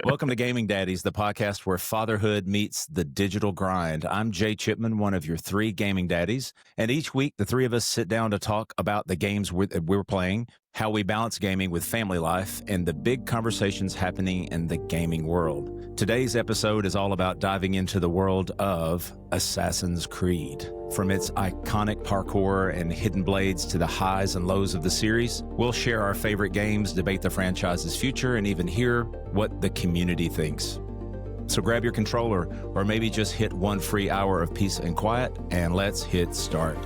Welcome to Gaming Daddies, the podcast where fatherhood meets the digital grind. I'm Jay Chipman, one of your three gaming daddies. And each week, the three of us sit down to talk about the games we're playing, how we balance gaming with family life, and the big conversations happening in the gaming world. Today's episode is all about diving into the world of Assassin's Creed. From its iconic parkour and hidden blades to the highs and lows of the series, we'll share our favorite games, debate the franchise's future, and even hear what the community thinks. So grab your controller, or maybe just hit one free hour of peace and quiet, and let's hit start.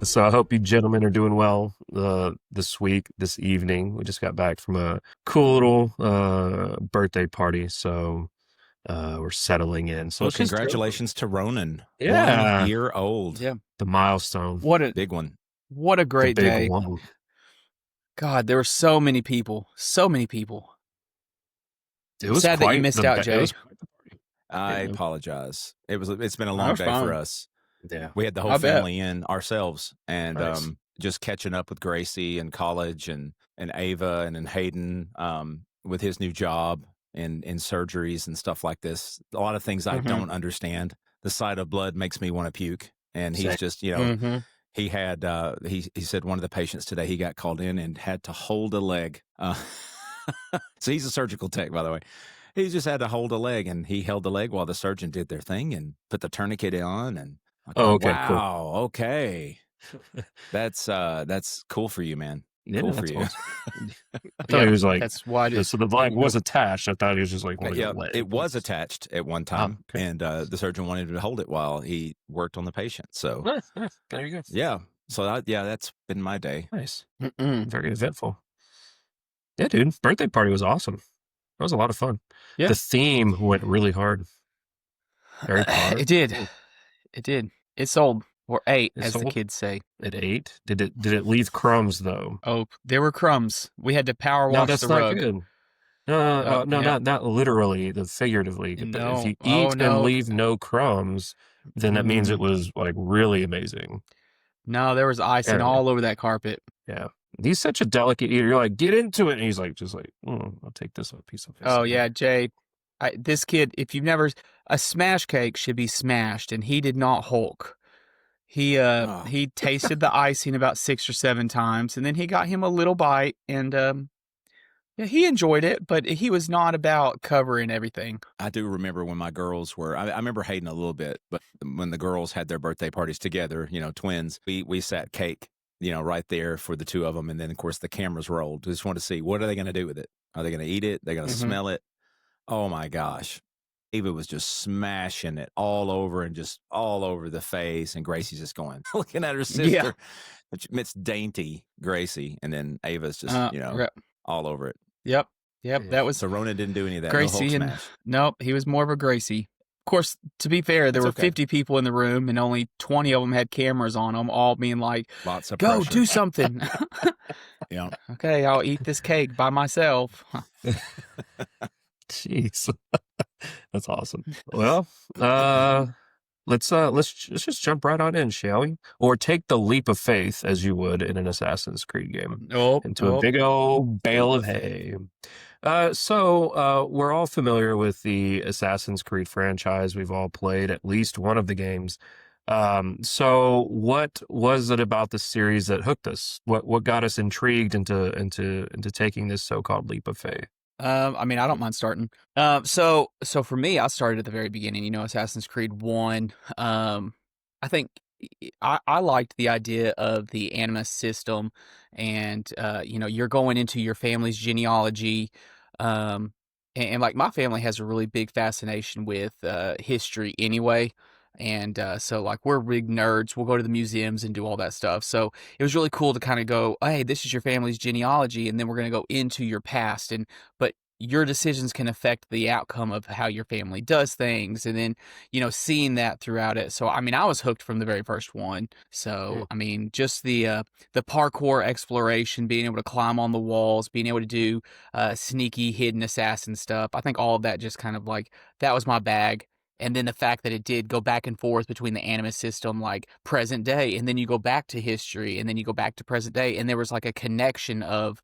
So I hope you gentlemen are doing well this evening. We just got back from a cool little birthday party, so we're settling in. So Well, congratulations to Ronan. Yeah. 1 year old. Yeah. The milestone. What a Big one. What a great the big day. one. God, there were so many people. So many people. It was Sad that you quite missed the- out, it Jay. was quite the party. I Yeah. apologize. It's been a long That's day fine. for us. Yeah. We had the whole I bet. family in ourselves, and Nice. just catching up with Gracie in college, and Ava, and then Hayden with his new job and in surgeries and stuff like this. A lot of things I Mhm. don't understand. The sight of blood makes me want to puke, and he's Same. just Mhm. he had he said one of the patients today, he got called in and had to hold a leg. So he's a surgical tech, by the way. He just had to hold a leg, and he held the leg while the surgeon did their thing and put the tourniquet on. And I Oh, thought, okay, cool. wow, okay, that's cool for you, man. Yeah, Cool for that's you. awesome. I thought he was like, That's why I did. so the leg was attached. I thought he was just like holding Yeah, a leg. it was attached at one time, okay. and the surgeon wanted to hold it while he worked on the patient. So There you go. yeah, so that's been my day. Nice. Mm-mm. Very eventful. Yeah, dude. Birthday party was awesome. That was a lot of fun. Yeah. The theme went really hard. Harry Potter. It did. It did. It sold. Or ate, It as the sold? kids say. It ate. Did it leave crumbs though? Oh, there were crumbs. We had to power No, wash that's the not rug. good. No, yeah. not literally, the figuratively. But No. if you Oh, eat no. and leave no crumbs, then that means it Mm. was like really amazing. No, there was icing Anyway. all over that carpet. Yeah. He's such a delicate eater. You're like, get into it. And he's like, just like, I'll take this piece of his. Oh, yeah, Jay. This kid, if you've never... A smash cake should be smashed, and he did not Hulk. He Oh. he tasted the icing about 6 or 7 times, and then he got him a little bite, and yeah, he enjoyed it, but he was not about covering everything. I do remember when my girls were, I remember Hayden a little bit, but when the girls had their birthday parties together, twins, we sat cake, right there for the two of them. And then, of course, the cameras rolled. Just want to see, what are they going to do with it? Are they going to eat it? They're going to Mhm. smell it? Oh, my gosh. Ava was just smashing it all over and just all over the face. And Gracie's just going, looking at her sister. It's dainty Gracie. And then Ava's just, Yep. all over it. Yep. Yeah. That was So Ronan didn't do any of that. Gracie no Hulk and smash. nope, he was more of a Gracie. Of course, to be fair, there It's were okay. 50 people in the room, and only 20 of them had cameras on them, all being like, Lots of "Go pressure. do something." Yeah. Okay, I'll eat this cake by myself. Jeez. That's awesome. Well, let's just jump right on in, shall we? Or take the leap of faith as you would in an Assassin's Creed game into a big old bale of hay. So we're all familiar with the Assassin's Creed franchise. We've all played at least one of the games. So what was it about the series that hooked us? What got us intrigued into taking this so-called leap of faith? I mean, I don't mind starting. So for me, I started at the very beginning. Assassin's Creed 1. I think I liked the idea of the Animus system, and you're going into your family's genealogy, and like my family has a really big fascination with history anyway. And so like we're big nerds. We'll go to the museums and do all that stuff. So it was really cool to kind of go, hey, this is your family's genealogy, and then we're going to go into your past. But your decisions can affect the outcome of how your family does things. And then, seeing that throughout it. So, I mean, I was hooked from the very first one. So, I mean, just the parkour exploration, being able to climb on the walls, being able to do sneaky hidden assassin stuff. I think all of that just kind of like, that was my bag. And then the fact that it did go back and forth between the Animus system, like present day, and then you go back to history, and then you go back to present day, and there was like a connection of,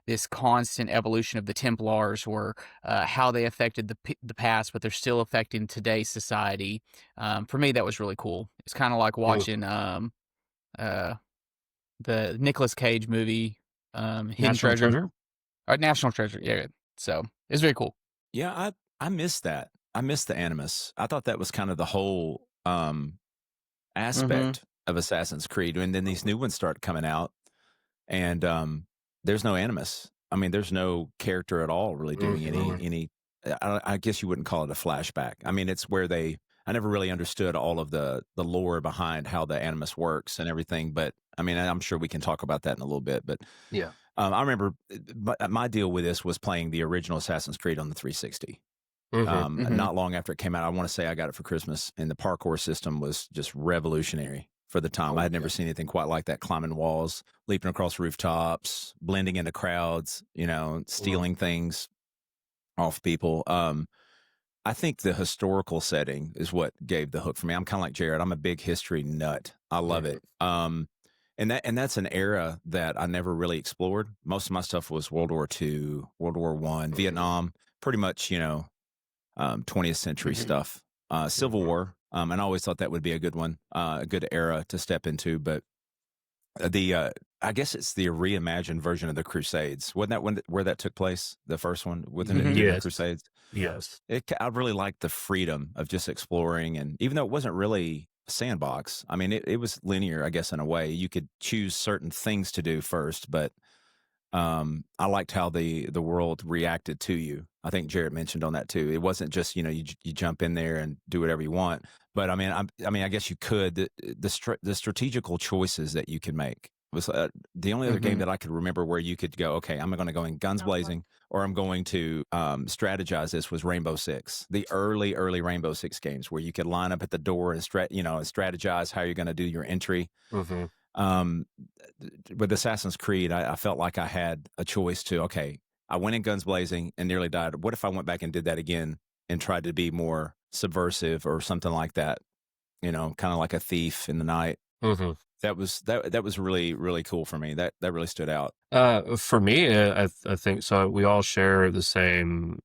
this constant evolution of the Templars, or how they affected the past, but they're still affecting today's society. For me, that was really cool. It's kind of like watching the Nicolas Cage movie, Hidden National Treasure. Or National Treasure. Yeah. So it's very cool. Yeah, I missed that. I missed the Animus. I thought that was kind of the whole aspect of Assassin's Creed. And then these new ones start coming out, and there's no Animus. I mean, there's no character at all really doing any. I guess you wouldn't call it a flashback. I mean, it's where I never really understood all of the lore behind how the Animus works and everything. But I mean, I'm sure we can talk about that in a little bit. But Yeah. I remember my deal with this was playing the original Assassin's Creed on the 360. Not long after it came out, I want to say I got it for Christmas, and the parkour system was just revolutionary for the time. I had never seen anything quite like that. Climbing walls, leaping across rooftops, blending into crowds, stealing things off people. I think the historical setting is what gave the hook for me. I'm kind of like Jared. I'm a big history nut. I love it. And that's an era that I never really explored. Most of my stuff was World War II, World War I, Vietnam, pretty much, 20th century stuff, Civil War. And I always thought that would be a good one, a good era to step into. But I guess it's the reimagined version of the Crusades. Wasn't that where that took place? The first one with the Crusades? Yes. I really liked the freedom of just exploring. And even though it wasn't really a sandbox, I mean, it was linear, I guess, in a way. You could choose certain things to do first, but I liked how the world reacted to you. I think Jarrett mentioned on that too. It wasn't just you jump in there and do whatever you want. But I mean, I guess you could. The strategical choices that you could make was the only other game that I could remember where you could go, okay, I'm going to go in guns blazing, or I'm going to strategize. This was Rainbow Six, the early Rainbow Six games where you could line up at the door and strategize how you're going to do your entry. With Assassin's Creed, I felt like I had a choice to, okay, I went in guns blazing and nearly died. What if I went back and did that again and tried to be more subversive or something like that? Kind of like a thief in the night. That was really, really cool for me. That really stood out. For me, I think so. We all share the same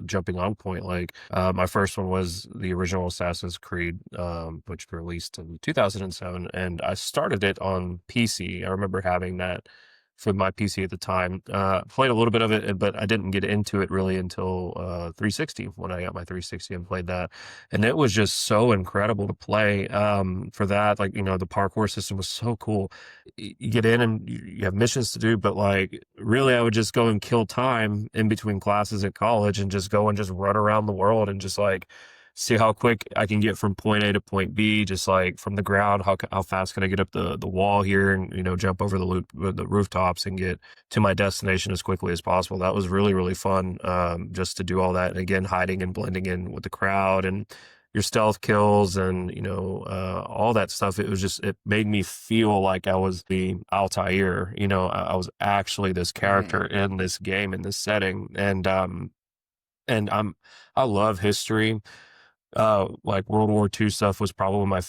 jumping on point. Like my first one was the original Assassin's Creed, which released in 2007, and I started it on PC. I remember having that for my PC at the time. Played a little bit of it, but I didn't get into it really until 360 when I got my 360 and played that. And it was just so incredible to play for that. Like, the parkour system was so cool. You get in and you have missions to do, but like really I would just go and kill time in between classes at college and just go and just run around the world and just like see how quick I can get from point A to point B, just like from the ground. How fast can I get up the wall here and jump over the rooftops and get to my destination as quickly as possible. That was really, really fun, just to do all that. And again, hiding and blending in with the crowd and your stealth kills and all that stuff. It made me feel like I was the Altair. I was actually this character in this game, in this setting, and I love history. Like World War II stuff was probably my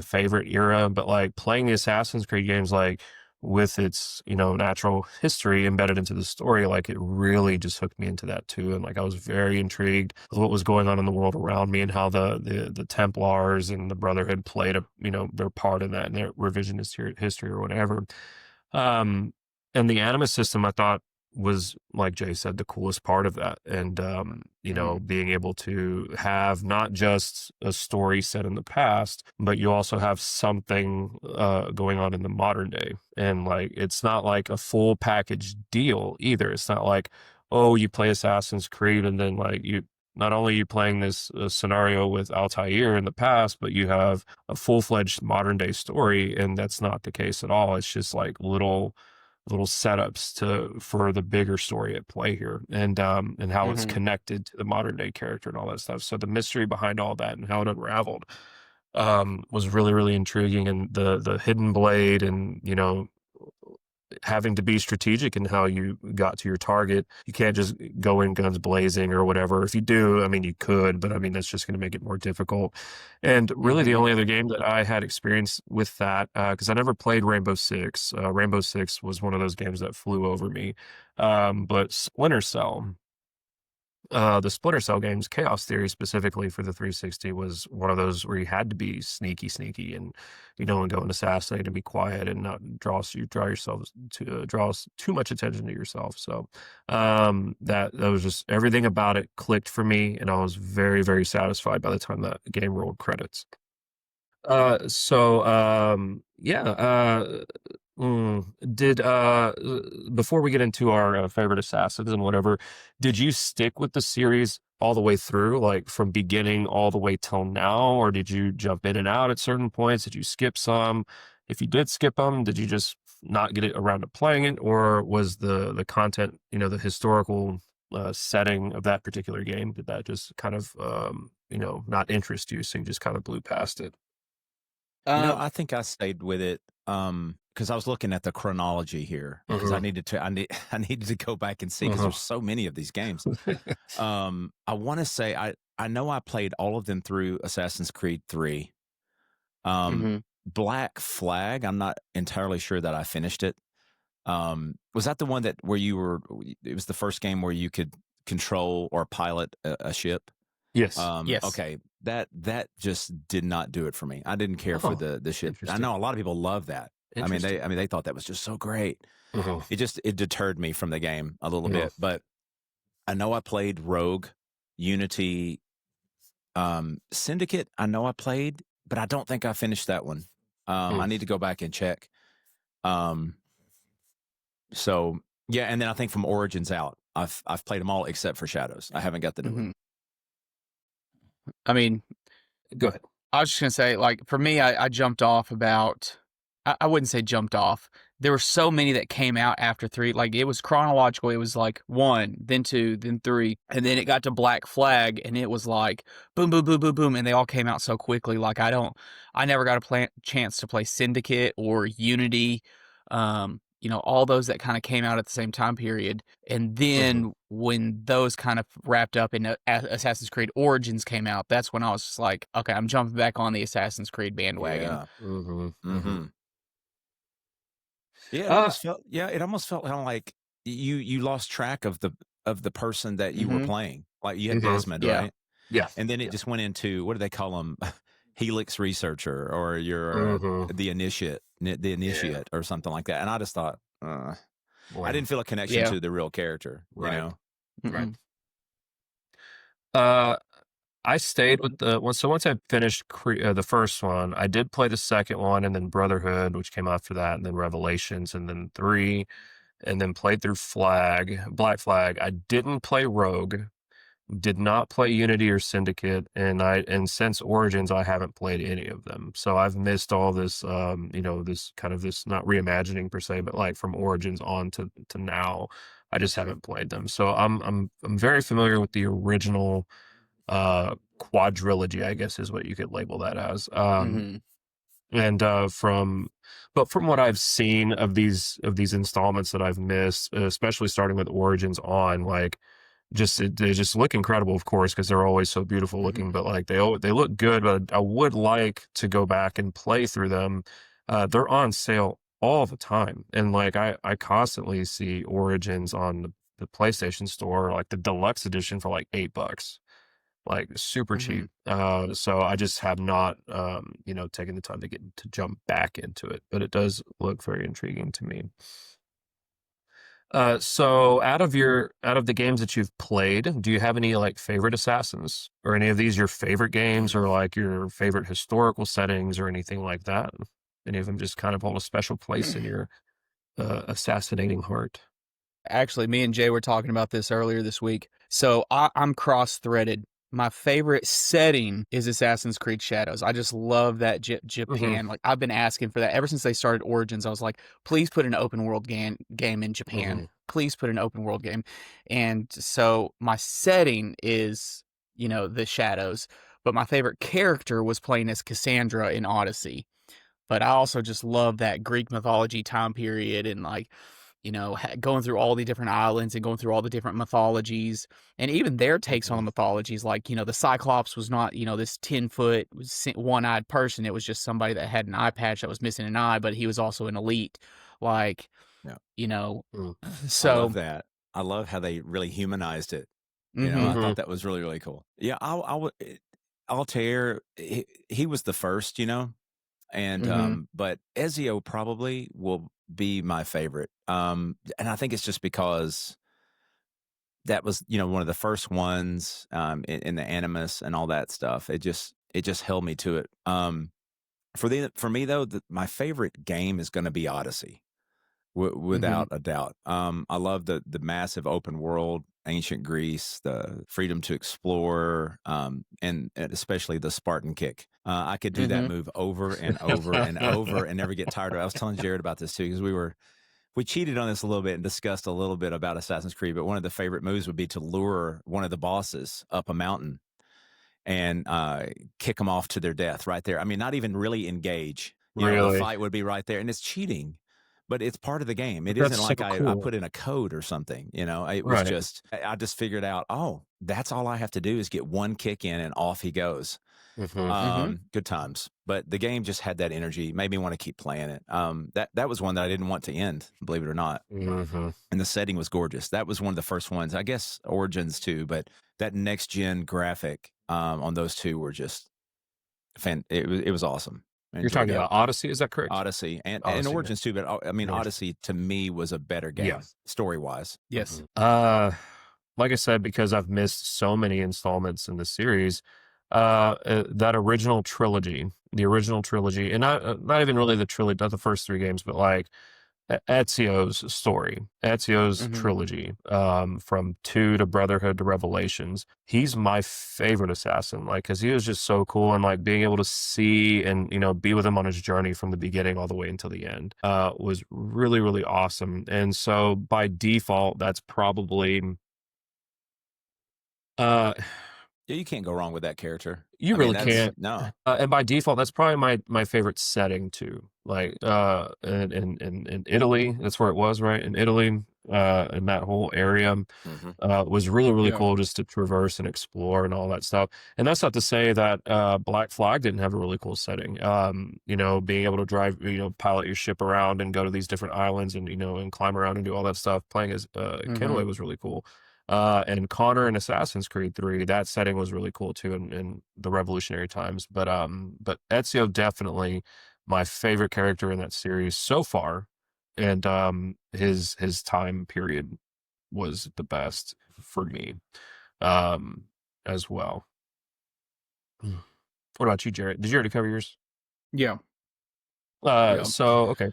favorite era, but like playing the Assassin's Creed games, like with its, natural history embedded into the story, like it really just hooked me into that too. And like, I was very intrigued with what was going on in the world around me and how the Templars and the Brotherhood played their part in that and their revisionist history or whatever. And the Animus system, I thought, was, like Jay said, the coolest part of that. And, being able to have not just a story set in the past, but you also have something going on in the modern day. And like, it's not like a full package deal either. It's not like, oh, you play Assassin's Creed and then like not only are you playing this scenario with Altair in the past, but you have a full-fledged modern day story, and that's not the case at all. It's just like little setups for the bigger story at play here, and how it's connected to the modern day character and all that stuff. So the mystery behind all that and how it unraveled was really, really intriguing. And the hidden blade, and having to be strategic in how you got to your target. You can't just go in guns blazing or whatever. If you do, I mean, you could, but I mean, that's just going to make it more difficult. And really the only other game that I had experience with that, because I never played Rainbow Six. Rainbow Six was one of those games that flew over me. But Splinter Cell, the Splinter Cell games, Chaos Theory specifically for the 360 was one of those where you had to be sneaky and and go and assassinate and be quiet and not draw too much attention to yourself. So that was just, everything about it clicked for me, and I was very, very satisfied by the time that game rolled credits. Did before we get into our favorite assassins and whatever, did you stick with the series all the way through, like from beginning all the way till now, or did you jump in and out at certain points? Did you skip some? If you did skip them, did you just not get it around to playing it, or was the content, the historical setting of that particular game, did that just kind of not interest you, so you just kind of blew past it? I think I stayed with it because I was looking at the chronology here, because I needed to go back and see, because there's so many of these games. I want to say I know I played all of them through Assassin's Creed 3. Black Flag, I'm not entirely sure that I finished it. Was that the one where it was the first game where you could control or pilot a ship? Yes. Yes. Okay. That just did not do it for me. I didn't care for the ship. I know a lot of people love that. I mean, they thought that was just so great. It deterred me from the game a little bit. But I know I played Rogue, Unity, Syndicate. I know I played, but I don't think I finished that one. I need to go back and check. So yeah, and then I think from Origins out, I've played them all except for Shadows. I haven't got the new one. I mean, go ahead. I was just going to say, like, for me, I jumped off about, I wouldn't say jumped off. There were so many that came out after 3. Like, it was chronological. It was like 1, then 2, then 3. And then it got to Black Flag, and it was like boom, boom, boom, boom, boom. And they all came out so quickly. Like, I never got a chance to play Syndicate or Unity. All those that kind of came out at the same time period. And then when those kind of wrapped up and Assassin's Creed Origins came out, that's when I was just like, okay, I'm jumping back on the Assassin's Creed bandwagon. Yeah. It almost felt kind of like you lost track of the person that you were playing. Like you had Desmond, right? Yeah. And then it just went into, what do they call them? Helix researcher, or you're the initiate or something like that. And I just thought, I didn't feel a connection to the real character, Right. I stayed with the one. So once I finished the first one, I did play the second one, and then Brotherhood, which came after that, and then Revelations, and then 3, and then played through Black Flag. I didn't play Rogue. Did not play Unity or Syndicate, and since Origins I haven't played any of them. So I've missed all this this kind of this, not reimagining per se, but like from Origins on to now, I just haven't played them. So I'm very familiar with the original quadrilogy, I guess is what you could label that as. And from what I've seen of these installments that I've missed, especially starting with Origins on, like, they just look incredible, of course, because they're always so beautiful looking, but like they look good. But I would like to go back and play through them. They're on sale all the time, and like I constantly see Origins on the PlayStation Store, like the deluxe edition for like $8, like super cheap. So I just have not taken the time to jump back into it, but it does look very intriguing to me. So out of the games that you've played, do you have any like favorite assassins, or any of these your favorite games, or like your favorite historical settings, or anything like that? Any of them just kind of hold a special place in your assassinating heart? Actually, me and Jay were talking about this earlier this week. So I'm cross-threaded. My favorite setting is Assassin's Creed Shadows. I just love that Japan. Like I've been asking for that ever since they started Origins. I was like, please put an open world game in Japan. Please put an open world game. And so my setting is, the Shadows. But my favorite character was playing as Cassandra in Odyssey. But I also just love that Greek mythology time period and like, going through all the different islands and going through all the different mythologies and even their takes on the mythologies. Like, the Cyclops was not, this 10-foot one-eyed person. It was just somebody that had an eye patch that was missing an eye, but he was also an elite. Like, I so love that. I love how they really humanized it. I thought that was really, really cool. Yeah, Altair, he was the first, and but Ezio probably will be my favorite. And I think it's just because that was, one of the first ones in the Animus and all that stuff. It just held me to it. For me though, my favorite game is going to be Odyssey. Without a doubt. I love the massive open world, ancient Greece, the freedom to explore, and especially the Spartan kick. I could do that move over and over and over and never get tired of it. I was telling Jared about this too, because we cheated on this a little bit and discussed a little bit about Assassin's Creed, but one of the favorite moves would be to lure one of the bosses up a mountain and kick them off to their death right there. I mean, not even really engage. The fight would be right there, and it's cheating. But it's part of the game. It isn't like I put in a code or something, It was just, I just figured out, that's all I have to do is get one kick in and off he goes. Good times. But the game just had that energy, made me want to keep playing it. That was one that I didn't want to end, believe it or not. And the setting was gorgeous. That was one of the first ones. I guess Origins too, but that next gen graphic on those two were just it was awesome. You're talking about Odyssey, is that correct? Odyssey and Origins too, but I mean, Odyssey to me was a better game, story-wise. Yes. Like I said, because I've missed so many installments in the series, that original trilogy, and not even really the trilogy, not the first three games, but like Ezio's story, Ezio's trilogy, from 2 to Brotherhood to Revelations. He's my favorite assassin, like, because he was just so cool, and like being able to see and be with him on his journey from the beginning all the way until the end was really, really awesome. And so by default, that's probably Yeah, you can't go wrong with that character. You really can't. No. And by default, that's probably my favorite setting too. Like in Italy, that's where it was, right? In Italy, in that whole area, was really, really cool just to traverse and explore and all that stuff. And that's not to say that Black Flag didn't have a really cool setting. Being able to drive, pilot your ship around and go to these different islands and and climb around and do all that stuff. Playing as Kenway was really cool. And Connor in Assassin's Creed 3, that setting was really cool too in the revolutionary times. But Ezio definitely my favorite character in that series so far, and his time period was the best for me, as well. What about you, Jared? Did you already cover yours? Yeah. So okay.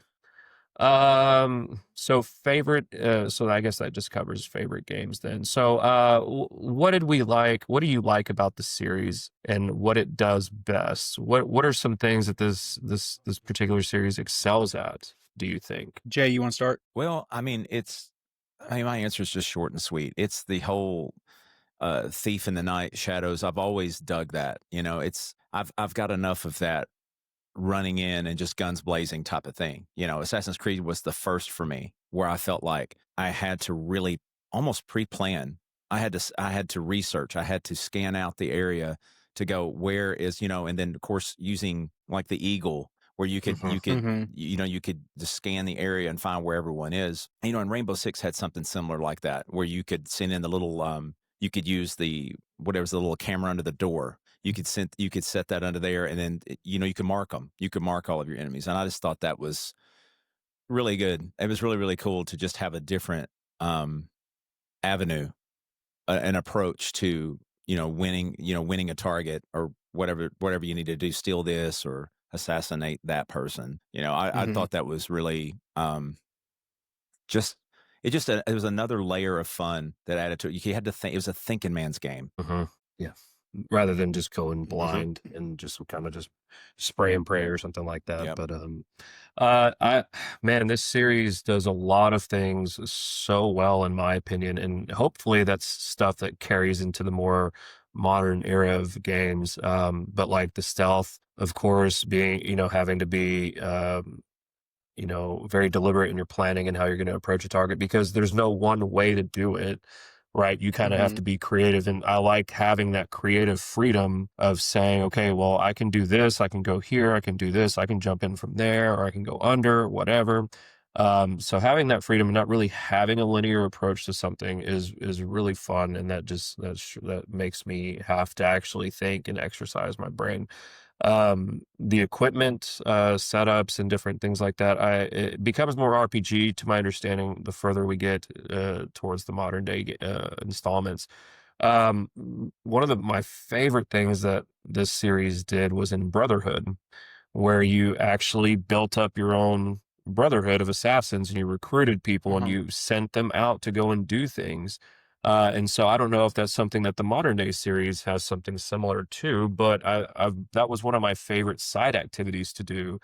So favorite, so I guess that just covers favorite games then. So, what did we like? What do you like about the series and what it does best? What are some things that this particular series excels at, do you think? Jay, you want to start? Well, I mean, my answer is just short and sweet. It's the whole Thief in the Night, Shadows. I've always dug that. I've got enough of that running in and just guns blazing type of thing. Assassin's Creed was the first for me where I felt like I had to really almost pre-plan. I had to research. I had to scan out the area to go where is, and then of course using like the Eagle where you could just scan the area and find where everyone is. And Rainbow Six had something similar like that where you could send in the little you could use the little camera under the door. You could set that under there, and then you can mark them. You could mark all of your enemies, and I just thought that was really good. It was really, really cool to just have a different avenue, an approach to winning a target or whatever you need to do, steal this or assassinate that person. I thought that was really just it was another layer of fun that added to it. You had to think. It was a thinking man's game. Yeah. Rather than just going blind and just kind of just spray and pray or something like that. Yep. But man, this series does a lot of things so well, in my opinion, and hopefully that's stuff that carries into the more modern era of games. But like the stealth, of course, being, having to be, very deliberate in your planning and how you're going to approach a target, because there's no one way to do it, right? You kind of have to be creative. And I like having that creative freedom of saying, okay, well, I can do this. I can go here. I can do this. I can jump in from there, or I can go under, whatever. So having that freedom and not really having a linear approach to something is really fun. And that makes me have to actually think and exercise my brain. The equipment, setups and different things like that, it becomes more RPG to my understanding the further we get towards the modern day installments. One of my favorite things that this series did was in Brotherhood, where you actually built up your own brotherhood of assassins and you recruited people and you sent them out to go and do things. And so I don't know if that's something that the modern day series has something similar to, but that was one of my favorite side activities to do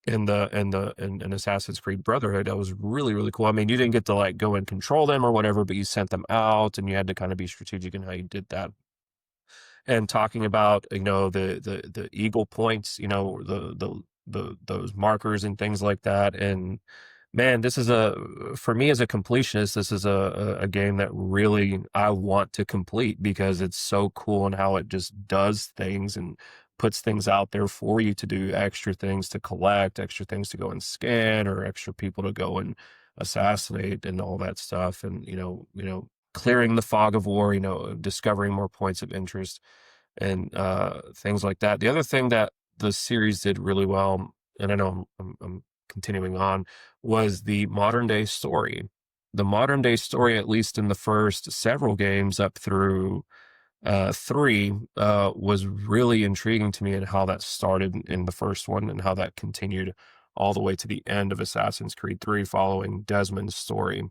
in Assassin's Creed Brotherhood. That was really, really cool. I mean, you didn't get to like go and control them or whatever, but you sent them out and you had to kind of be strategic in how you did that. And talking about, the eagle points, those markers and things like that. And man, this is for me as a completionist, this is a game that really I want to complete, because it's so cool in how it just does things and puts things out there for you to do, extra things to collect, extra things to go and scan, or extra people to go and assassinate and all that stuff. And, clearing the fog of war, discovering more points of interest and things like that. The other thing that the series did really well, and I know I'm continuing on, was the modern day story. The modern day story, at least in the first several games up through 3, was really intriguing to me, and how that started in the first one and how that continued all the way to the end of Assassin's Creed 3 following Desmond's story.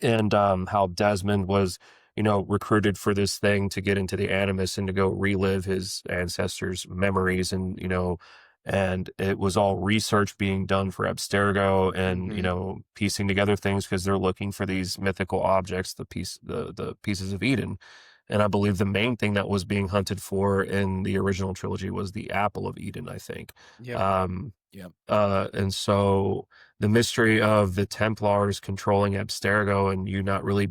And how Desmond was, recruited for this thing to get into the Animus and to go relive his ancestors' memories. And, and it was all research being done for Abstergo and, piecing together things because they're looking for these mythical objects, the pieces of Eden. And I believe the main thing that was being hunted for in the original trilogy was the Apple of Eden, I think. Yeah. And so the mystery of the Templars controlling Abstergo and you not really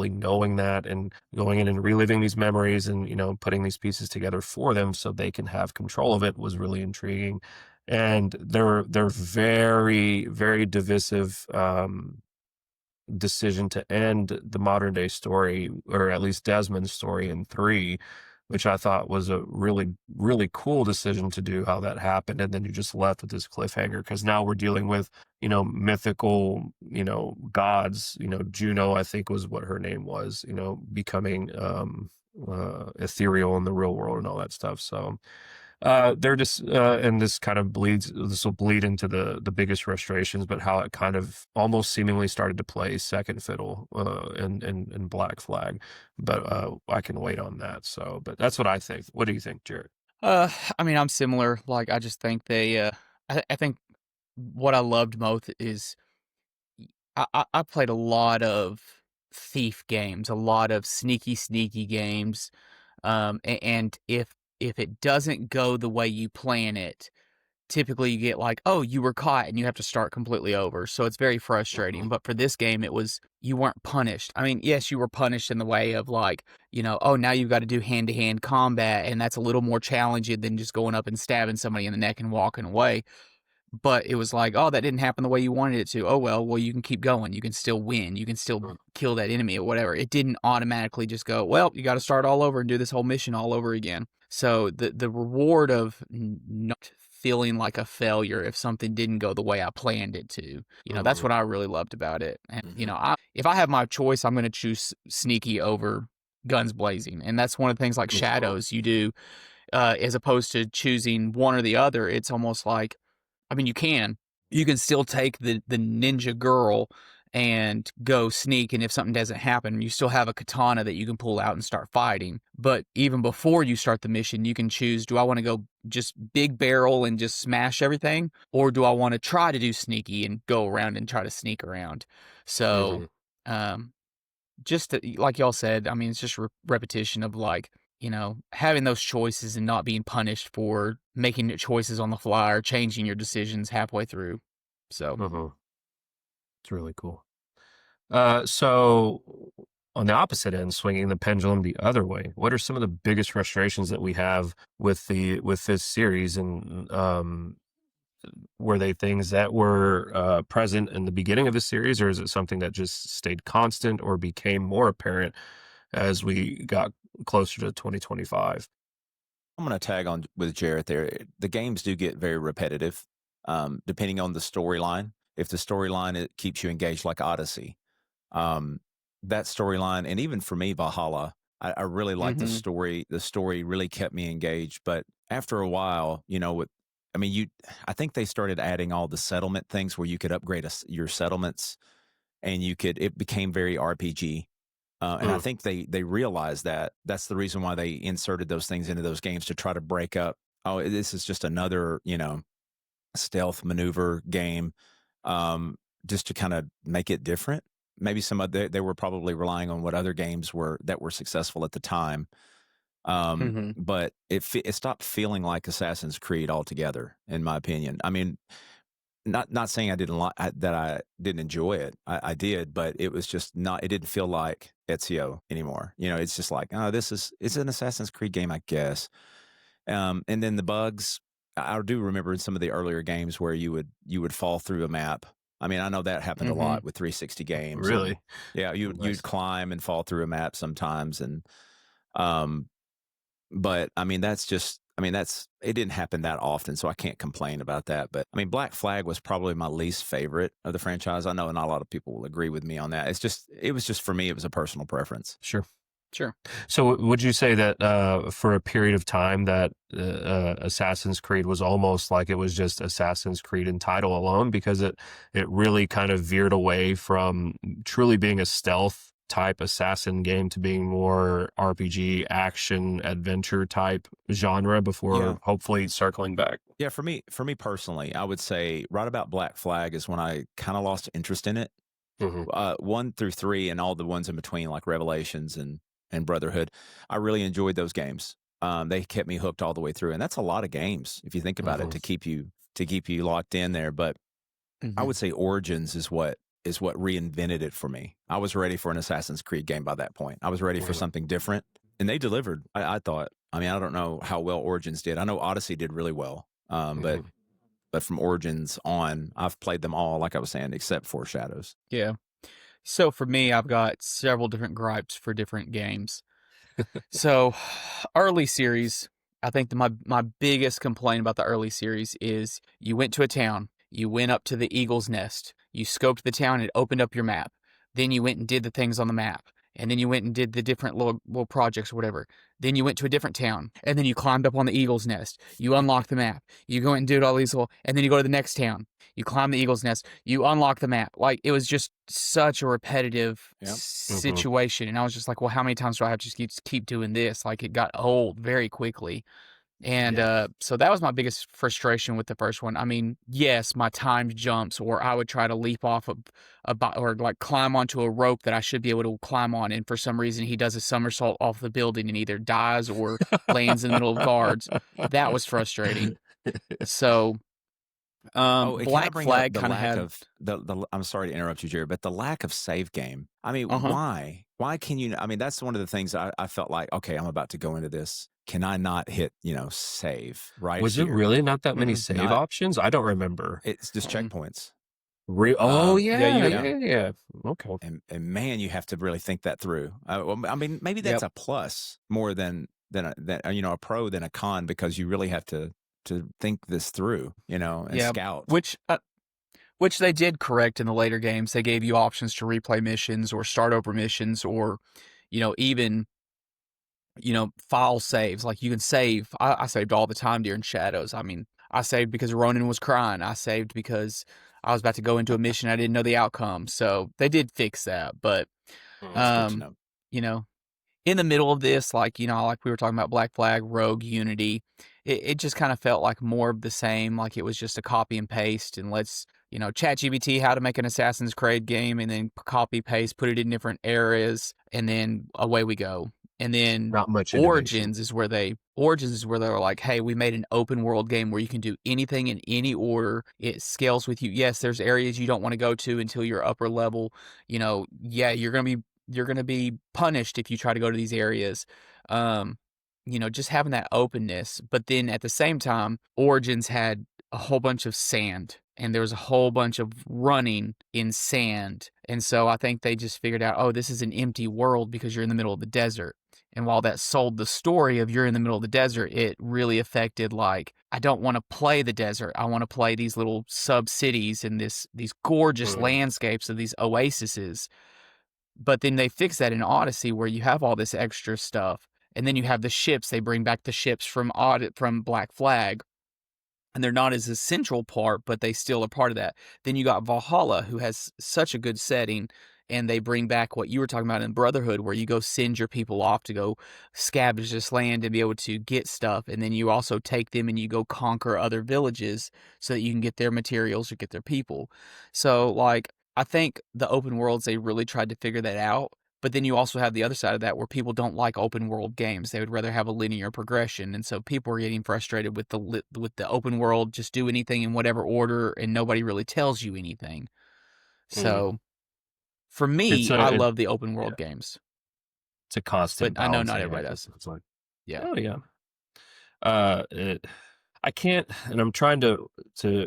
knowing that, and going in and reliving these memories and, putting these pieces together for them so they can have control of it was really intriguing. And they're very, very divisive, decision to end the modern day story, or at least Desmond's story in 3, which I thought was a really, really cool decision to do, how that happened. And then you just left with this cliffhanger, because now we're dealing with, mythical, gods, Juno, I think was what her name was, becoming ethereal in the real world and all that stuff. So they're just and this will bleed into the biggest frustrations, but how it kind of almost seemingly started to play second fiddle in Black Flag. But I can wait on that. So, but that's what I think. What do you think, Jared? I mean, I'm similar. Like, I just think I think what I loved most is I played a lot of thief games, a lot of sneaky games. And if it doesn't go the way you plan it, typically you get like, oh, you were caught and you have to start completely over. So it's very frustrating. But for this game, it was, you weren't punished. I mean, yes, you were punished in the way of like, oh, now you've got to do hand-to-hand combat, and that's a little more challenging than just going up and stabbing somebody in the neck and walking away. But it was like, oh, that didn't happen the way you wanted it to. Oh, well, you can keep going. You can still win. You can still kill that enemy or whatever. It didn't automatically just go, well, you got to start all over and do this whole mission all over again. So the reward of not feeling like a failure if something didn't go the way I planned it to, that's what I really loved about it. And, if I have my choice, I'm going to choose sneaky over guns blazing. And that's one of the things like Shadows you do, as opposed to choosing one or the other. It's almost like, I mean, you can still take the ninja girl and go sneak, and if something doesn't happen, you still have a katana that you can pull out and start fighting. But even before you start the mission, you can choose, do I want to go just big barrel and just smash everything, or do I want to try to do sneaky and go around and try to sneak around? So just like y'all said, I mean, it's just repetition of like, having those choices and not being punished for making choices on the fly or changing your decisions halfway through. So it's really cool. So on the opposite end, swinging the pendulum the other way, what are some of the biggest frustrations that we have with this series? And were they things that were present in the beginning of the series, or is it something that just stayed constant or became more apparent as we got closer to 2025? I'm going to tag on with Jarrett there. The games do get very repetitive, depending on the storyline. If the storyline, it keeps you engaged, like Odyssey, that storyline, and even for me, Valhalla, I really liked the story. The story really kept me engaged. But after a while, I think they started adding all the settlement things where you could upgrade your settlements, and it became very RPG. And I think they realized that that's the reason why they inserted those things into those games, to try to break up. Oh, this is just another, stealth maneuver game, just to kind of make it different. Maybe they were probably relying on what other games that were successful at the time. But it stopped feeling like Assassin's Creed altogether, in my opinion. I mean, not saying I didn't enjoy it. I did, but it was just not. It didn't feel like Ezio anymore. It's just like, oh, it's an Assassin's Creed game, I guess. And then the bugs. I do remember in some of the earlier games where you would fall through a map. I mean, I know that happened a lot with 360 games. Really? Yeah, you'd climb and fall through a map sometimes, and but I mean, it didn't happen that often, so I can't complain about that. But I mean, Black Flag was probably my least favorite of the franchise. I know not a lot of people will agree with me on that. It was just for me, it was a personal preference. Sure. So would you say that for a period of time that Assassin's Creed was almost like it was just Assassin's Creed in title alone, because it really kind of veered away from truly being a stealth type assassin game to being more RPG action adventure type genre before hopefully circling back? Yeah, for me personally, I would say right about Black Flag is when I kind of lost interest in it. 1 through 3 and all the ones in between, like Revelations and Brotherhood, I really enjoyed those games. They kept me hooked all the way through, and that's a lot of games if you think about it, to keep you locked in there. But I would say Origins is what reinvented it for me. I was ready for an Assassin's Creed game by that point. I was ready for something different, and they delivered. I thought. I mean, I don't know how well Origins did. I know Odyssey did really well, but from Origins on, I've played them all, like I was saying, except for Shadows. Yeah. So for me, I've got several different gripes for different games. So early series, I think my biggest complaint about the early series is you went to a town, you went up to the Eagle's Nest, you scoped the town, it opened up your map. Then you went and did the things on the map. And then you went and did the different little projects or whatever. Then you went to a different town. And then you climbed up on the Eagle's Nest. You unlocked the map. You go and do all these and then you go to the next town. You climb the Eagle's Nest. You unlock the map. Like, it was just such a repetitive situation. And I was just like, well, how many times do I have to just keep doing this? Like, it got old very quickly. And so that was my biggest frustration with the first one. I mean, yes, my timed jumps, or I would try to leap off or like climb onto a rope that I should be able to climb on, and for some reason he does a somersault off the building and either dies or lands in the middle of guards. That was frustrating. So Black Flag kind of had I'm sorry to interrupt you, Jerry, but the lack of save game. I mean, why? Why can you? I mean, that's one of the things I felt like, okay, I'm about to go into this. Can I not hit, save right Was here? it really not that many save options? I don't remember. It's just checkpoints. Yeah. Okay. And man, you have to really think that through. I mean, maybe that's a plus more than a pro than a con, because you really have to think this through, and scout. Which they did correct in the later games. They gave you options to replay missions or start over missions, or, even file saves. Like, you can save. I saved all the time during Shadows. I mean, I saved because Ronan was crying. I saved because I was about to go into a mission, I didn't know the outcome. So they did fix that, but That's good to know. you know, in the middle of this, like, you know, like we were talking about Black Flag, Rogue, Unity, it just kind of felt like more of the same, like it was just a copy and paste, and let's, you know, ChatGPT how to make an Assassin's Creed game, and then copy paste, put it in different areas, and then away we go. And then Not much innovation. Origins is where they're like, hey, we made an open world game where you can do anything in any order. It scales with you. Yes, there's areas you don't want to go to until you're upper level. You know, yeah, you're gonna be punished if you try to go to these areas. You know, just having that openness. But then at the same time, Origins had a whole bunch of sand, and there was a whole bunch of running in sand. And so I think they just figured out, oh, this is an empty world because you're in the middle of the desert. And while that sold the story of you're in the middle of the desert, it really affected, like, I don't want to play the desert. I want to play these little sub cities and these gorgeous landscapes of these oases. But then they fix that in Odyssey, where you have all this extra stuff, and then you have the ships. They bring back the ships from Black Flag, and they're not as a central part, but they still are part of that. Then you got Valhalla, who has such a good setting, and they bring back what you were talking about in Brotherhood, where you go send your people off to go scavenge this land and be able to get stuff, and then you also take them and you go conquer other villages so that you can get their materials or get their people. So, like, I think the open worlds, they really tried to figure that out. But then you also have the other side of that, where people don't like open world games. They would rather have a linear progression. And so people are getting frustrated with the open world, just do anything in whatever order, and nobody really tells you anything. So for me, I love the open world games. It's a constant but I know not balancing everybody act. does. It's like, Yeah. oh yeah. I can't, and I'm trying to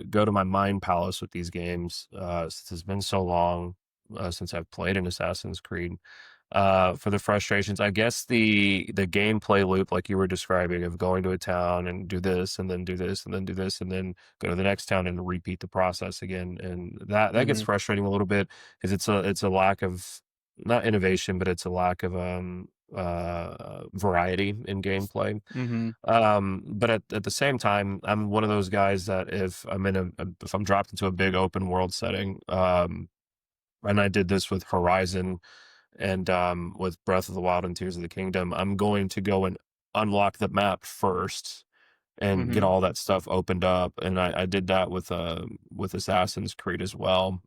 go to my mind palace with these games, since it's been so long since I've played an Assassin's Creed. For the frustrations, I guess the gameplay loop, like you were describing, of going to a town and do this and then do this and then do this and then go to the next town and repeat the process again, and that gets frustrating a little bit, because it's a lack of, not innovation, but it's a lack of variety in gameplay. But at the same time, I'm one of those guys that if I'm dropped into a big open world setting, and I did this with Horizon and with Breath of the Wild and Tears of the Kingdom, I'm going to go and unlock the map first and get all that stuff opened up. And I did that with Assassin's Creed as well,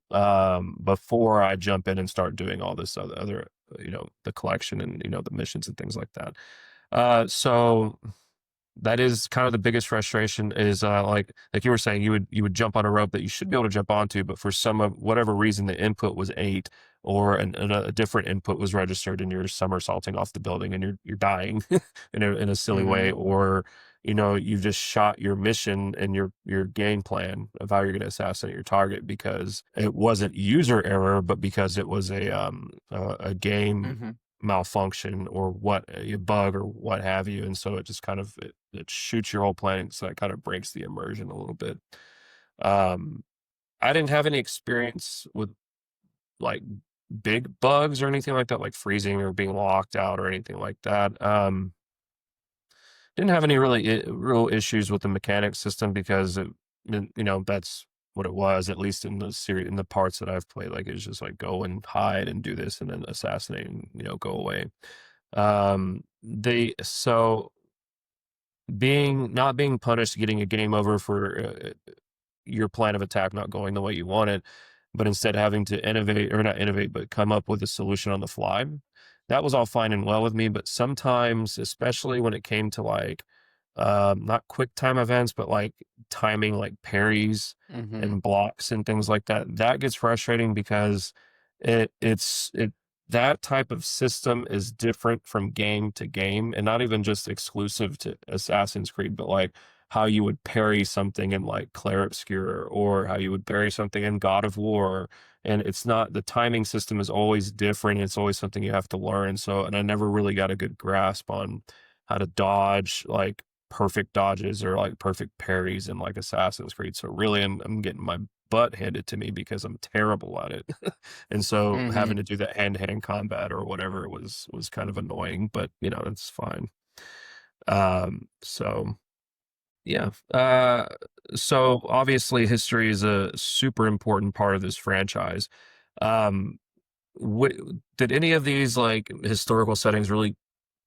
before I jump in and start doing all this other the collection and the missions and things like that. So that is kind of the biggest frustration, is like you were saying, you would jump on a rope that you should be able to jump onto, but for whatever reason, the input was 8, or a different input was registered, and you're somersaulting off the building and you're dying in a silly way, or you've just shot your mission and your game plan of how you're going to assassinate your target, because it wasn't user error, but because it was a game malfunction or a bug or what have you. And so it just kind of it shoots your whole planning, so it kind of breaks the immersion a little bit. I didn't have any experience with like big bugs or anything like that, like freezing or being locked out or anything like that. Didn't have any real issues with the mechanics system, because that's what it was, at least in the series, in the parts that I've played. Like, it's just like, go and hide and do this and then assassinate and go away. Not being punished, getting a game over for your plan of attack not going the way you wanted, but instead having to not innovate, but come up with a solution on the fly. That was all fine and well with me, but sometimes, especially when it came to like, not quick time events, but like timing, like parries and blocks and things like that, that gets frustrating, because that type of system is different from game to game, and not even just exclusive to Assassin's Creed, but like how you would parry something in like Clair Obscur, or how you would parry something in God of War. And it's not, the timing system is always different. It's always something you have to learn. And I never really got a good grasp on how to dodge like perfect dodges or like perfect parries in like Assassin's Creed. So really, I'm getting my butt handed to me because I'm terrible at it. And so having to do that hand-to-hand combat or whatever was kind of annoying, but it's fine. So Yeah. So obviously history is a super important part of this franchise. Um, what did any of these like historical settings really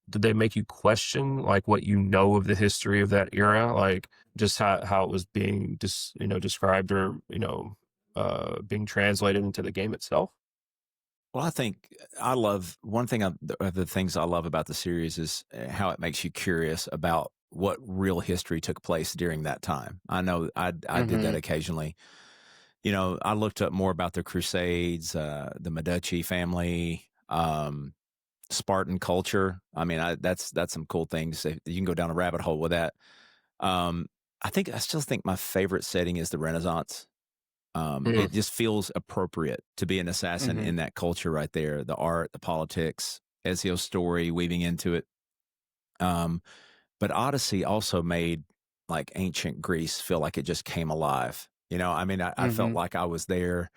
did they make you question like what you know of the history of that era, like just how it was being described or being translated into the game itself? Well, I think I love one thing. The things I love about the series is how it makes you curious about what real history took place during that time. I know I did that Mm-hmm. occasionally. You know, I looked up more about the Crusades, the Medici family, Spartan culture. I mean, that's some cool things. You can go down a rabbit hole with that. Um, I still think my favorite setting is the Renaissance. Mm, It just feels appropriate to be an assassin Mm-hmm. in that culture right there. The art, the politics, Ezio's story weaving into it. Um, but Odyssey also made like ancient Greece feel like it just came alive. You know, I mean, I felt Mm-hmm. like I was there.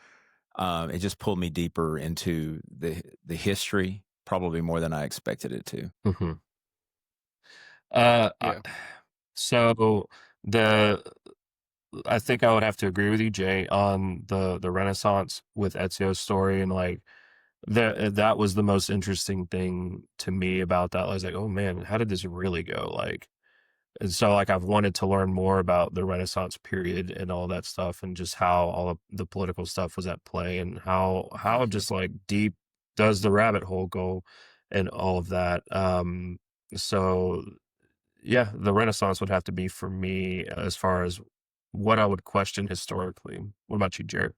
It just pulled me deeper into the history, probably more than I expected it to. hmm Uh, I- Yeah. so the I think I would have to agree with you, Jay, on the Renaissance with Ezio's story and like that was the most interesting thing to me about that. I was like, oh man, how did this really go? Like, and so like I've wanted to learn more about the Renaissance period and all that stuff, and just how all of the political stuff was at play, and how just like deep does the rabbit hole go, and all of that. So yeah, the Renaissance would have to be for me as far as what I would question historically. What about you, Jared?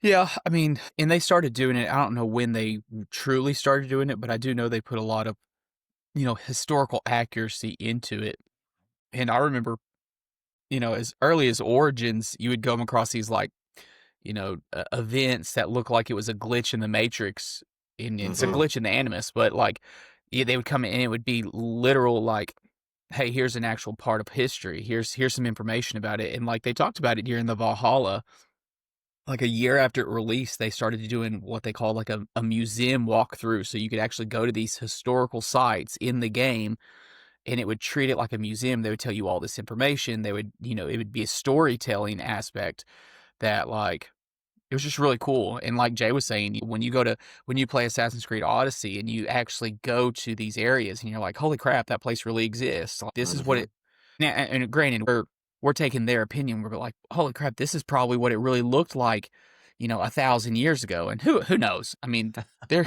Yeah, I mean, and they started doing it. I don't know when they truly started doing it, but I do know they put a lot of, historical accuracy into it. And I remember, as early as Origins, you would come across these like, events that look like it was a glitch in the Matrix. And it's a Hmm. glitch in the Animus, but like, yeah, they would come in and it would be literal, like, hey, here's an actual part of history. Here's some information about it. And like they talked about it during the Valhalla. Like a year after it released, they started doing what they call like a museum walkthrough. So you could actually go to these historical sites in the game and it would treat it like a museum. They would tell you all this information. They would, it would be a storytelling aspect that like it was just really cool. And like Jay was saying, when you play Assassin's Creed Odyssey and you actually go to these areas and you're like, holy crap, that place really exists. Like, this is what Hmm. it now, and granted, we're taking their opinion. We're like, holy crap, this is probably what it really looked like, 1,000 years ago. And who knows? I mean, there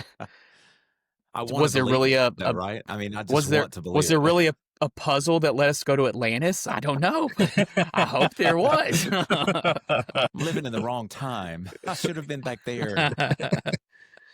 I want to was there believe really it, a, though, a right? I mean, I just was there want to was believe there it. really a puzzle that let us go to Atlantis? I don't know, but I hope there was. I'm living in the wrong time. I should have been back there.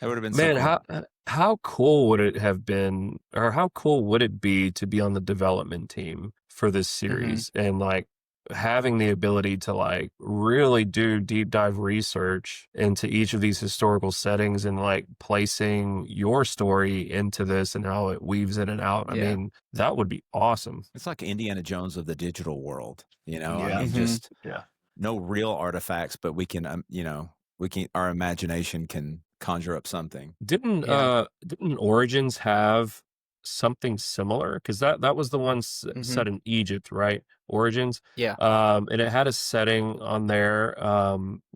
That would have been so Man, cool. how cool would it have been, or how cool would it be to be on the development team for this Hmm. series and like having the ability to like really do deep dive research into each of these historical settings and like placing your story into this and how it weaves in and out. I Yeah. mean, that would be awesome. It's like Indiana Jones of the digital world. You know, I Yeah. mean, Hmm. just Yeah. no real artifacts, but we can, our imagination can conjure up something. Yeah. Didn't Origins have something similar? Because that was the one Hmm. set in Egypt, right? Origins. Yeah. And it had a setting on there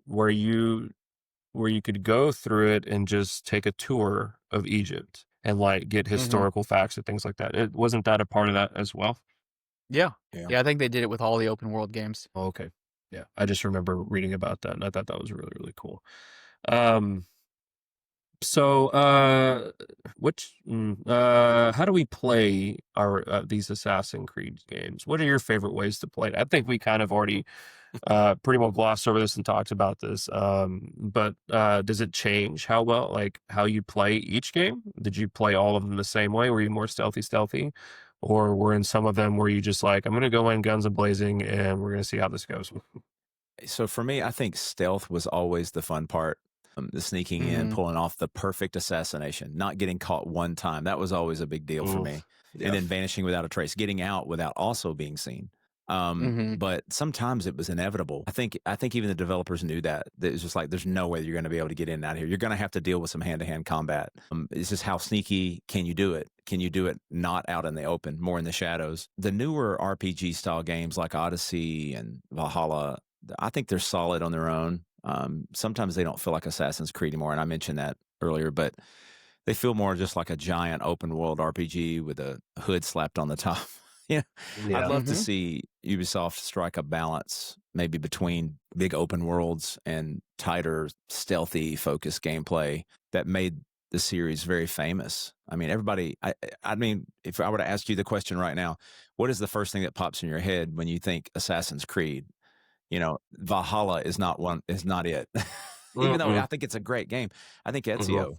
where you could go through it and just take a tour of Egypt and like get Hmm. historical facts and things like that. It wasn't that a part of that as well? Yeah. Yeah. Yeah, I think they did it with all the open world games. Oh, okay. Yeah. I just remember reading about that and I thought that was really, really cool. Um So, how do we play our these Assassin's Creed games? What are your favorite ways to play it? I think we kind of already pretty well glossed over this and talked about this. But does it change how well, like how you play each game? Did you play all of them the same way? Were you more stealthy, or were in some of them where you just like, I'm gonna go in guns a blazing and we're gonna see how this goes? So for me, I think stealth was always the fun part. The sneaking in, Hmm. pulling off the perfect assassination, not getting caught one time. That was always a big deal for Oof. me. And Yeah. then vanishing without a trace, getting out without also being seen. But sometimes it was inevitable. I think even the developers knew that. It was just like, there's no way you're going to be able to get in and out of here. You're going to have to deal with some hand-to-hand combat. It's just how sneaky can you do it? Can you do it not out in the open, more in the shadows? The newer RPG style games like Odyssey and Valhalla, I think they're solid on their own. Sometimes they don't feel like Assassin's Creed anymore, and I mentioned that earlier, but they feel more just like a giant open world RPG with a hood slapped on the top. Yeah. I'd love to see Ubisoft strike a balance maybe between big open worlds and tighter, stealthy, focused gameplay that made the series very famous. I mean, everybody, I mean, if I were to ask you the question right now, what is the first thing that pops in your head when you think Assassin's Creed? Valhalla is not it. Even though I think it's a great game. I think Ezio.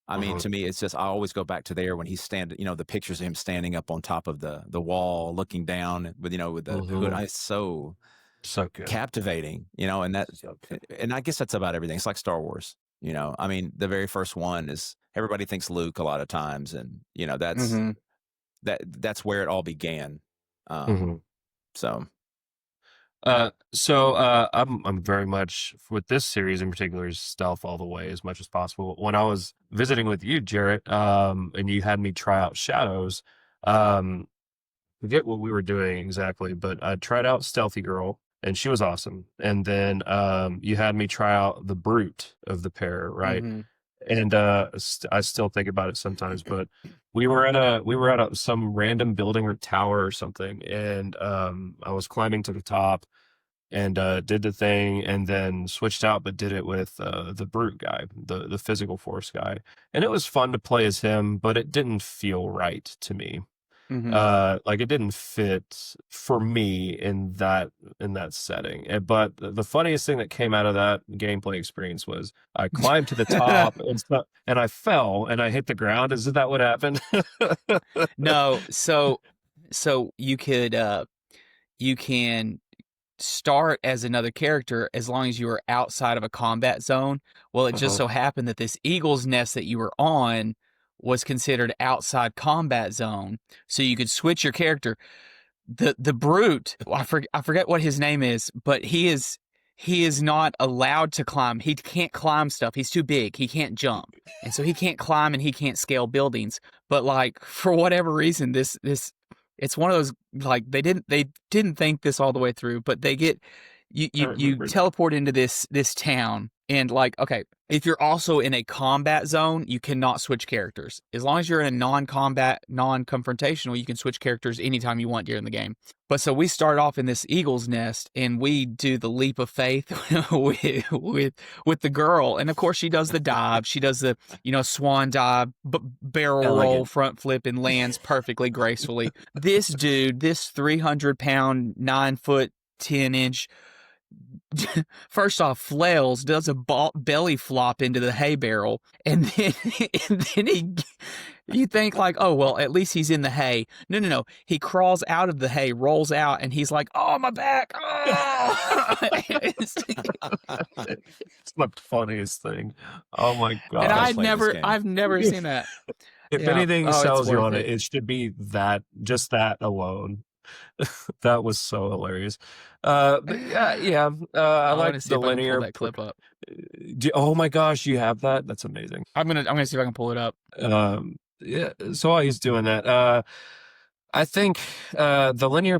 I mean, to me, it's just, I always go back to there when he's standing, the pictures of him standing up on top of the wall, looking down with the hood. It's so good, captivating, and that, and I guess that's about everything. It's like Star Wars, I mean, the very first one is, everybody thinks Luke a lot of times. And, that's where it all began. So I'm very much with this series in particular is stealth all the way as much as possible. When I was visiting with you, Jarrett, and you had me try out Shadows, forget what we were doing exactly, but I tried out Stealthy Girl and she was awesome. And then you had me try out the Brute of the pair, right? And I still think about it sometimes, but we were at some random building or tower or something, and I was climbing to the top and did the thing, and then switched out, but did it with the Brute guy, the physical force guy, and it was fun to play as him, but it didn't feel right to me. Like it didn't fit for me in that setting. But the funniest thing that came out of that gameplay experience was I climbed to the top and I fell and I hit the ground. Isn't that what happened? No, so you can start as another character as long as you are outside of a combat zone. Well, it just so happened that this eagle's nest that you were on was considered outside combat zone, so you could switch your character. The Brute, I forget what his name is, but he is not allowed to climb. He can't climb stuff. He's too big. He can't jump, and so he can't climb and he can't scale buildings. But like for whatever reason, this it's one of those, like they didn't think this all the way through, but they get you teleport into this town, and like, okay, if you're also in a combat zone, you cannot switch characters. As long as you're in a non-combat, non-confrontational, you can switch characters anytime you want during the game. But so we start off in this eagle's nest, and we do the leap of faith with the girl, and of course she does the dive, she does the swan dive, barrel roll, front flip, and lands perfectly gracefully. This dude, this 300-pound, 9-foot 10-inch, first off, flails, does a belly flop into the hay barrel, and then you think like, oh well, at least he's in the hay. No, he crawls out of the hay, rolls out, and he's like, oh, my back, oh! It's the funniest thing. Oh my god! And I've never seen that. If anything sells you on it, it should be that, just that alone. That was so hilarious. But yeah. I like the linear. That clip up. Oh my gosh, you have that? That's amazing. I'm gonna see if I can pull it up. Yeah. So while he's doing that, I think the linear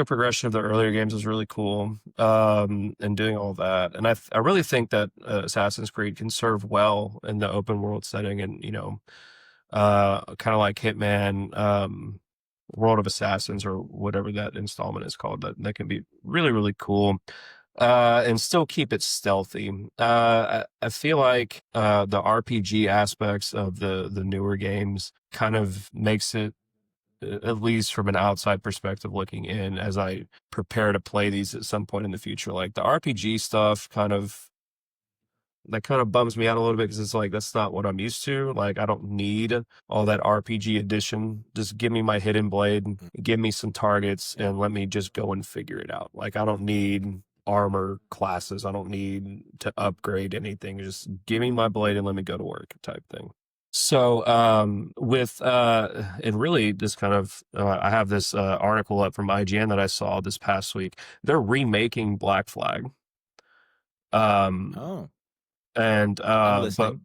progression of the earlier games was really cool, and doing all that. And I really think that Assassin's Creed can serve well in the open world setting, and kind of like Hitman, World of Assassins, or whatever that installment is called, that can be really, really cool, and still keep it stealthy. I feel like the RPG aspects of the newer games kind of makes it, at least from an outside perspective looking in, as I prepare to play these at some point in the future, like the RPG stuff kind of bums me out a little bit, because it's like, that's not what I'm used to. Like, I don't need all that RPG addition. Just give me my hidden blade, give me some targets, and let me just go and figure it out. Like, I don't need armor classes. I don't need to upgrade anything. Just give me my blade and let me go to work, type thing. So, and really this kind of, I have this article up from IGN that I saw this past week. They're remaking Black Flag. Oh, And I'm but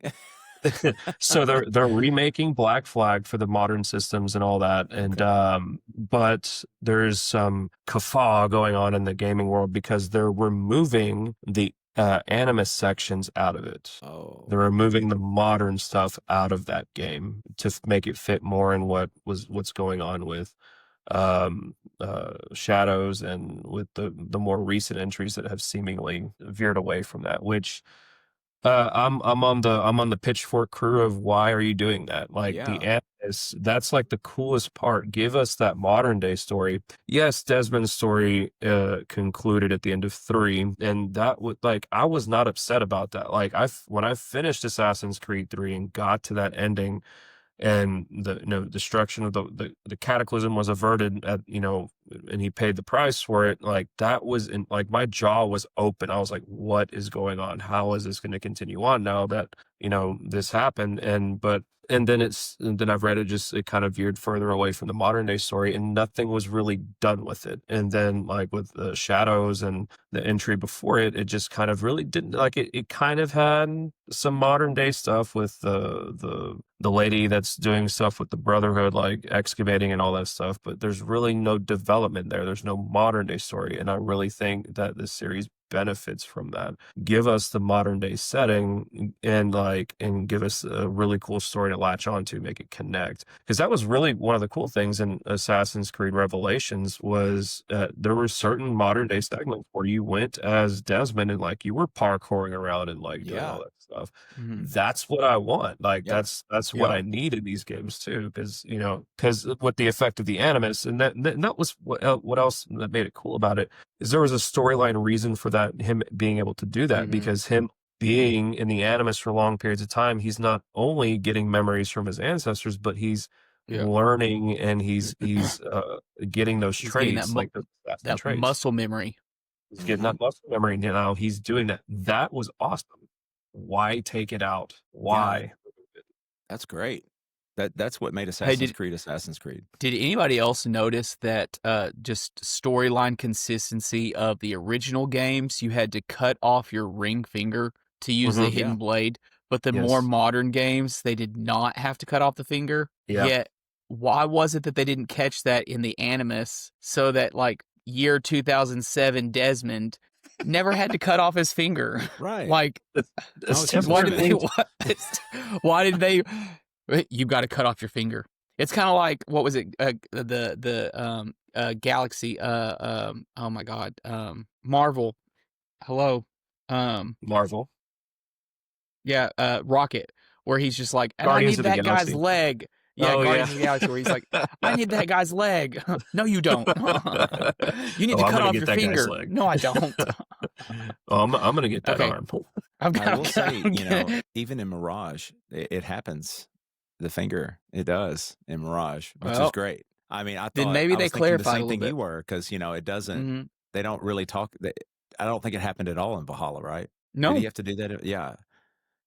listening. so they're remaking Black Flag for the modern systems and all that, and but there's some guffaw going on in the gaming world because they're removing the Animus sections out of it. Oh, They're removing the modern stuff out of that game to make it fit more in what's going on with Shadows and with the more recent entries that have seemingly veered away from that, which I'm on the pitchfork crew of why are you doing that? Like the yeah. Animus, that's like the coolest part. Give us that modern day story. Yes, Desmond's story concluded at the end of 3, and that would like I was not upset about that. Like when I finished Assassin's Creed 3 and got to that ending, and the destruction of the cataclysm was averted at and he paid the price for it, like that was in like my jaw was open. I was like, what is going on? How is this going to continue on now that this happened? And then I've read it kind of veered further away from the modern day story, and nothing was really done with it. And then like with the Shadows and the entry before it just kind of really didn't like it kind of had some modern day stuff with the lady that's doing stuff with the Brotherhood, like excavating and all that stuff, but there's really no development there. There's no modern day story, and I really think that this series benefits from that. Give us the modern day setting and give us a really cool story to latch onto, make it connect. Because that was really one of the cool things in Assassin's Creed Revelations was there were certain modern day segments where you went as Desmond and like you were parkouring around and like doing all that stuff. That's what I want. Like that's what I need in these games too, because with the effect of the Animus, and that was what else that made it cool about it is there was a storyline reason for that, him being able to do that, because him being in the Animus for long periods of time, he's not only getting memories from his ancestors, but he's learning and he's getting those traits, like that traits. muscle memory. He's getting that muscle memory now. He's doing that. That was awesome. Why take it out? Why? Yeah. That's great. That's what made Assassin's Creed. Did anybody else notice that just storyline consistency of the original games, you had to cut off your ring finger to use the hidden blade, but the more modern games, they did not have to cut off the finger? Yet, why was it that they didn't catch that in the Animus so that like year 2007 Desmond never had to cut off his finger? Right. Like, why did they you got to cut off your finger. It's kind of like, what was it? The Galaxy. Oh my God. Marvel. Hello. Marvel. Yeah. Rocket, where he's just like, and I need that guy's leg. Yeah, Guardians of the Galaxy, where he's like, I need that guy's leg. No, you don't. You need to cut off your finger. No, I don't. I'm going to get that arm. I will say, even in Mirage, it happens. The finger, it does in Mirage, which is great. I mean, I thought then maybe they clarified the same a little thing bit. You were, because it doesn't. They don't really talk. I don't think it happened at all in Valhalla, right? No, did you have to do that? Yeah.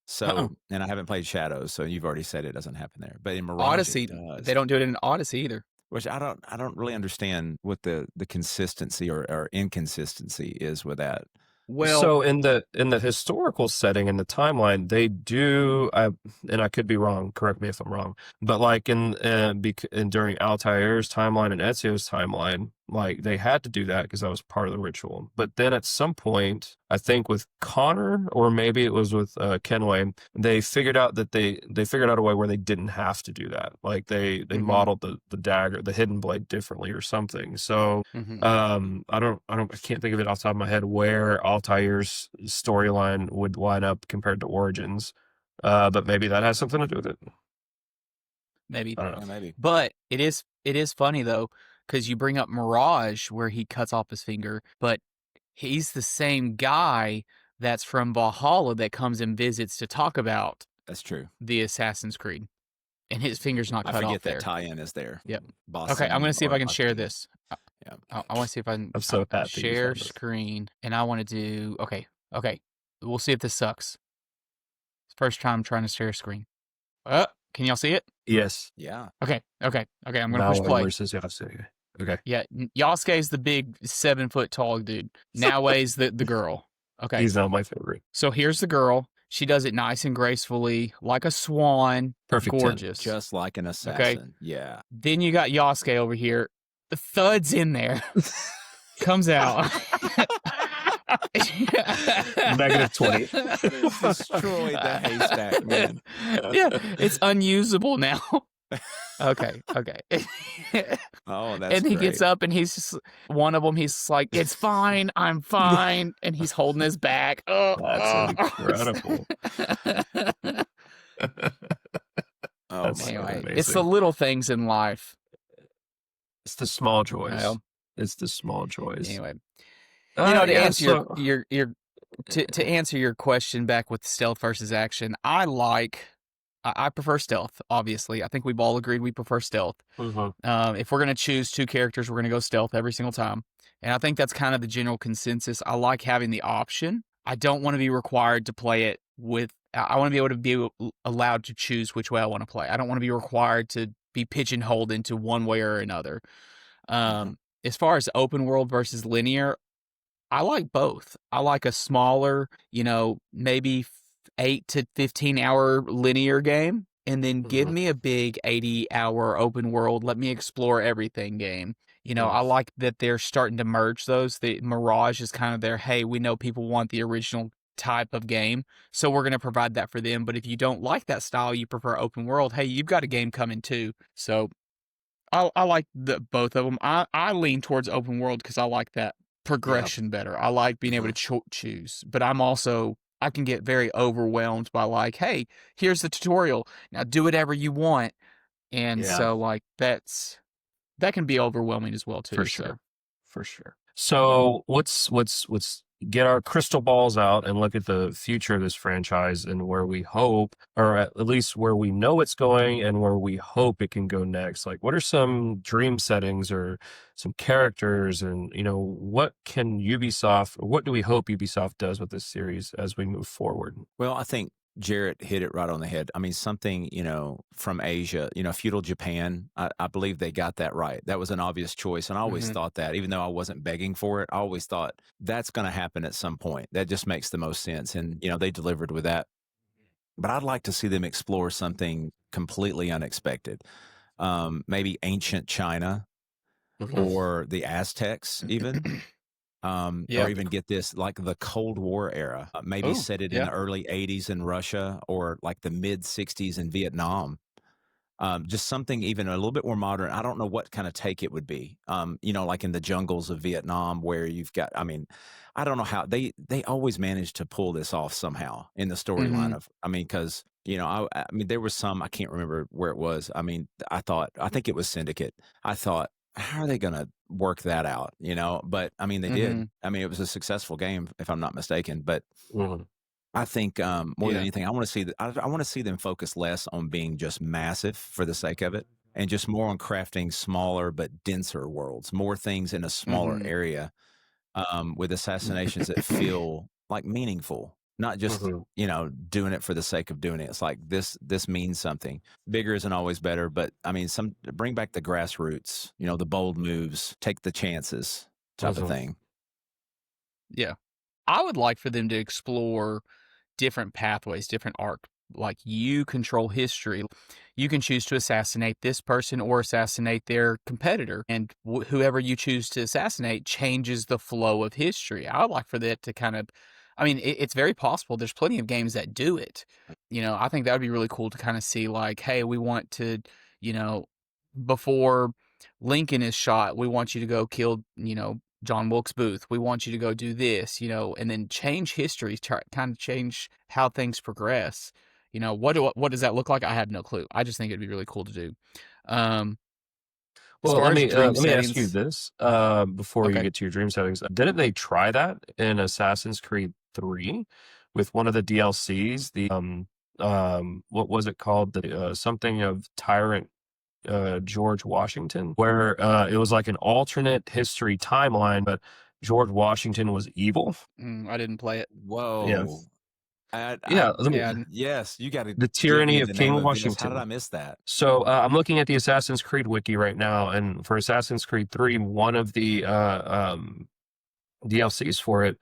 So, and I haven't played Shadows, so you've already said it doesn't happen there. But in Mirage, Odyssey, they don't do it in Odyssey either. Which I don't really understand what the consistency or inconsistency is with that. Well, so in the historical setting, in the timeline, they do, and I could be wrong, correct me if I'm wrong, but like in during Altair's timeline and Ezio's timeline, like they had to do that because that was part of the ritual. But then at some point, I think with Connor, or maybe it was with Kenway, they figured out that they figured out a way where they didn't have to do that. Like they modeled the dagger, the hidden blade differently or something. So I can't think of it off the top of my head where Altair's storyline would line up compared to Origins. But maybe that has something to do with it. Maybe. I don't know. Maybe. But it is funny though, because you bring up Mirage where he cuts off his finger, but he's the same guy that's from Valhalla that comes and visits to talk about. That's true. The Assassin's Creed, and his finger's not cut off. I forget there. that tie-in is there. Yep. Boston, okay, I'm going to see if I can share this. Yeah. I want to see if I can. I'm so happy. Share screen, and I want to do. Okay. We'll see if this sucks. First time trying to share screen. Can y'all see it? Yes. Yeah. Okay. I'm gonna push Naoe play. versus Yasuke. Okay. Yeah, Yasuke's the big 7-foot tall dude. Naoe's the girl. Okay. He's not my favorite. So here's the girl. She does it nice and gracefully, like a swan. Perfect 10. Gorgeous. Just like an assassin. Okay. Yeah. Then you got Yasuke over here. The thud's in there. Comes out. -20. Destroyed the haystack, man. Yeah, it's unusable now. Okay. Oh, that's And he great. gets up and he's just one of them. He's like, "It's fine, I'm fine," and he's holding his back. Oh, That's incredible. Oh, That's my Anyway, God. it's the little things in life. It's the small joys. Well, It's the small joys. Anyway, to answer so, your to answer your question back with stealth versus action, I prefer stealth. Obviously, I think we've all agreed we prefer stealth. If we're gonna choose two characters, we're gonna go stealth every single time, and I think that's kind of the general consensus. I like having the option. I don't want to be required to play it with. I want to be able to be allowed to choose which way I want to play. I don't want to be required to be pigeonholed into one way or another. As far as open world versus linear, I like both. I like a smaller, maybe 8 to 15 hour linear game, and then give me a big 80-hour open world, let me explore everything game. I like that they're starting to merge those. The Mirage is kind of there. Hey, we know people want the original type of game, so we're going to provide that for them. But if you don't like that style, you prefer open world, hey, you've got a game coming too. So I like both of them. I lean towards open world because I like that progression better. I like being able to choose, but I can get very overwhelmed by like, hey, here's the tutorial. Now do whatever you want. And so like that can be overwhelming as well too. For sure. So let's get our crystal balls out and look at the future of this franchise and where we hope, or at least where we know it's going and where we hope it can go next. Like, what are some dream settings or some characters, and what can Ubisoft, or what do we hope Ubisoft does with this series as we move forward? Well, I think Jarrett hit it right on the head. I mean, something, from Asia, feudal Japan, I believe they got that right. That was an obvious choice. And I always thought that, even though I wasn't begging for it, I always thought that's going to happen at some point. That just makes the most sense. And, they delivered with that. But I'd like to see them explore something completely unexpected. Maybe ancient China or the Aztecs, even. Or even get this like the Cold War era, maybe set it in the early 80s in Russia or like the mid 60s in Vietnam. Just something even a little bit more modern. I don't know what kind of take it would be. Like in the jungles of Vietnam where you've got, I don't know how they always manage to pull this off somehow in the storyline of, because, there was some, I can't remember where it was. I think it was Syndicate. I thought, how are they going to work that out? But they did. It was a successful game, if I'm not mistaken. But I think more than anything, I want to see them focus less on being just massive for the sake of it, and just more on crafting smaller but denser worlds, more things in a smaller area, with assassinations that feel like meaningful. Not just, doing it for the sake of doing it. It's like this means something. Bigger isn't always better, but bring back the grassroots, the bold moves, take the chances type of thing. Yeah. I would like for them to explore different pathways, different arc. Like, you control history. You can choose to assassinate this person or assassinate their competitor. And whoever you choose to assassinate changes the flow of history. I would like for that to kind of, it's very possible. There's plenty of games that do it. I think that would be really cool to kind of see like, hey, we want to, before Lincoln is shot, we want you to go kill, John Wilkes Booth. We want you to go do this, and then change history, kind of change how things progress. What does that look like? I have no clue. I just think it'd be really cool to do. Well, let me ask you this before you get to your dream settings. Didn't they try that in Assassin's Creed 3 with one of the DLCs? The what was it called? The something of Tyrant George Washington, where it was like an alternate history timeline, but George Washington was evil. I didn't play it. Whoa. Yeah. Yeah, yes, you got to the give me tyranny the of name King of this. How Washington. did I miss that? So I'm looking at the Assassin's Creed wiki right now, and for Assassin's Creed 3, one of the DLCs for it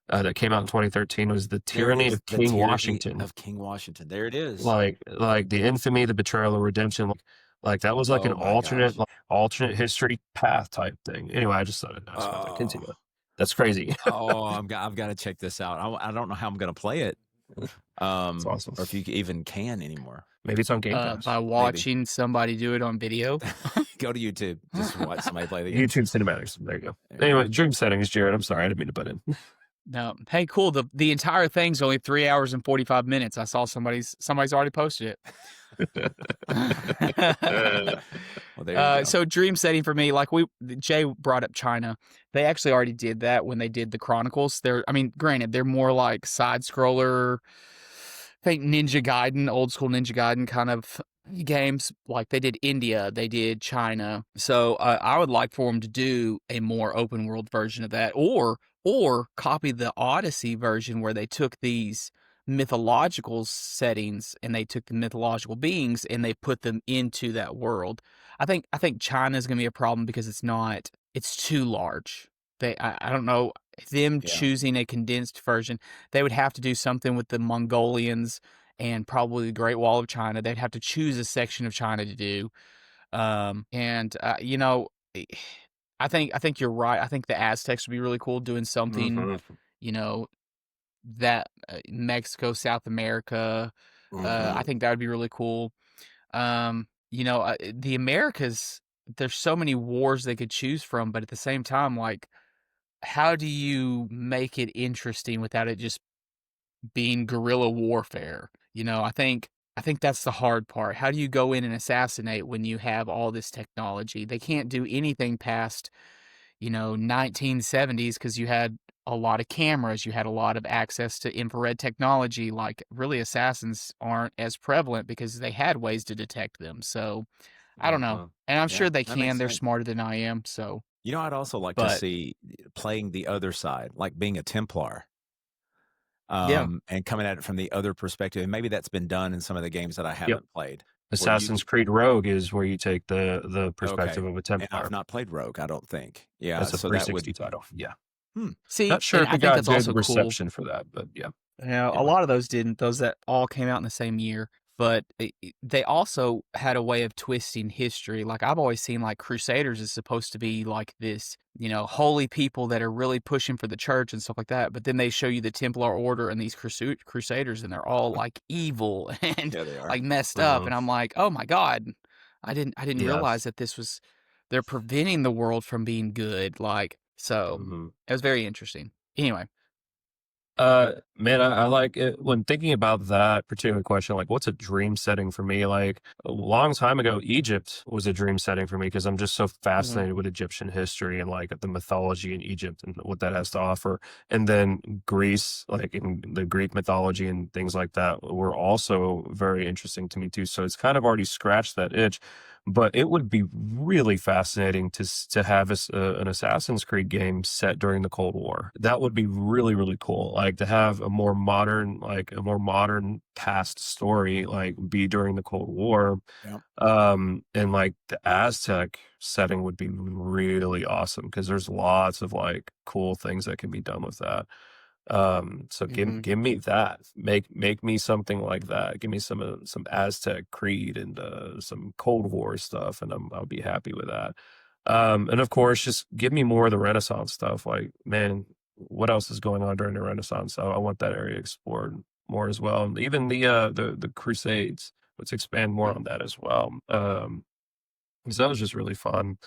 that came out in 2013 was the tyranny of The King tyranny Washington. of King Washington. There it is. Like the infamy, the betrayal, the redemption. Like that was like an alternate history path type thing. Anyway, I just thought I'd ask about that. Continue. That's crazy. I've got to check this out. I don't know how I'm going to play it. That's awesome. Or if you even can anymore. Maybe it's on Game Pass. By watching somebody do it on video. Go to YouTube. Just watch somebody play the game. YouTube cinematics. There you go. Anyway, dream settings, Jared. I'm sorry. I didn't mean to butt in. No. Hey, cool. The entire thing's only 3 hours and 45 minutes. I saw somebody's already posted it. So dream setting for me, like Jay brought up China. They actually already did that when they did the Chronicles. Granted, they're more like side scroller. I think Ninja Gaiden, old school Ninja Gaiden kind of games. Like they did India, they did China. So I would like for them to do a more open world version of that, or copy the Odyssey version where they took these mythological settings and they took the mythological beings and they put them into that world. I think China is going to be a problem because it's too large. I don't know, them choosing a condensed version. They would have to do something with the Mongolians and probably the Great Wall of China. They'd have to choose a section of China to do. You know, I think you're right. I think the Aztecs would be really cool doing something, you know, that Mexico, South America. I think that would be really cool. You know, the Americas, there's so many wars they could choose from, but at the same time, like, how do you make it interesting without it just being guerrilla warfare? You know, I think that's the hard part. How do you go in and assassinate when you have all this technology? They can't do anything past, you know, 1970s because you had a lot of cameras, you had a lot of access to infrared technology. Like, really, assassins aren't as prevalent because they had ways to detect them. So I don't know. And I'm sure they can. They're smarter than I am. So, you know, I'd also like to see playing the other side, like being a Templar. And coming at it from the other perspective. And maybe that's been done in some of the games that I haven't played. Assassin's Creed Rogue is where you take the perspective of a Templar. And I've not played Rogue, I don't think. Yeah, that's a 360 title. Yeah. See, not sure if I it got that's good also reception for that, but yeah. Yeah, a lot of those didn't. Those that all came out in the same year. But they also had a way of twisting history. Like, I've always seen, like, Crusaders is supposed to be like this, you know, holy people that are really pushing for the church and stuff like that. But then they show you the Templar Order and these Crusaders, and they're all like evil and like messed up. And I'm like, oh my God, I didn't realize that they're preventing the world from being good. Like, so it was very interesting. Anyway. Man, I like it when thinking about that particular question, like what's a dream setting for me? Like a long time ago, Egypt was a dream setting for me because I'm just so fascinated with Egyptian history and like the mythology in Egypt and what that has to offer. And then Greece, like in the Greek mythology and things like that were also very interesting to me too. So it's kind of already scratched that itch. But it would be really fascinating to have an Assassin's Creed game set during the Cold War. That would be really, really cool. Like to have a more modern past story, like be during the Cold War. And like the Aztec setting would be really awesome because there's lots of like cool things that can be done with that. So give me that. Make me something like that. Give me some Aztec Creed and some Cold War stuff, and I'll be happy with that. And of course, just give me more of the Renaissance stuff. Like, man, what else is going on during the Renaissance? I want that area explored more as well. And even the Crusades. Let's expand more on that as well. Because that was just really fun.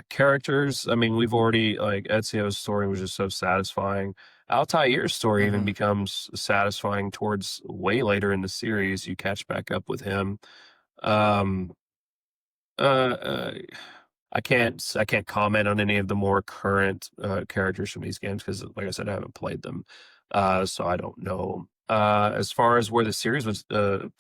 Characters, I mean, we've already, like, Ezio's story was just so satisfying. Altair's story even becomes satisfying towards way later in the series. You catch back up with him. I can't comment on any of the more current characters from these games because, like I said, I haven't played them, so I don't know. As far as where the series was, to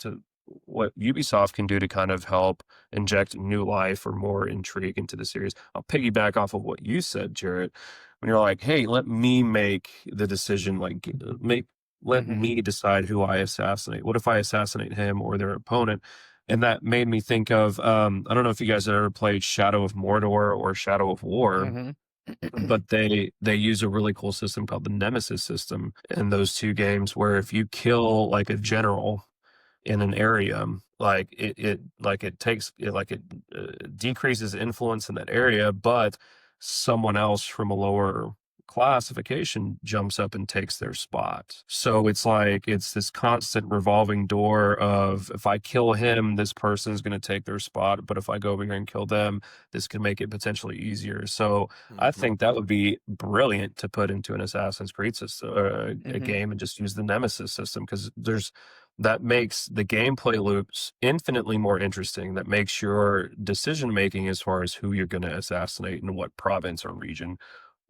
what Ubisoft can do to kind of help inject new life or more intrigue into the series, I'll piggyback off of what you said, Jarrett. When you're like, "Hey, let me make the decision. Like, let Mhm. me decide who I assassinate. What if I assassinate him or their opponent? And that made me think of I don't know if you guys have ever played Shadow of Mordor or Shadow of War, Mhm. but they use a really cool system called the Nemesis system in those two games, where if you kill like a general in an area, like it takes it like it decreases influence in that area, but someone else from a lower classification jumps up and takes their spot. So it's like it's this constant revolving door of, if I kill him, this person is going to take their spot, but if I go over here and kill them, this can make it potentially easier. So I think that would be brilliant to put into an Assassin's Creed system, a Mhm. game, and just use the Nemesis system, because that makes the gameplay loops infinitely more interesting. That makes your decision making as far as who you're going to assassinate and what province or region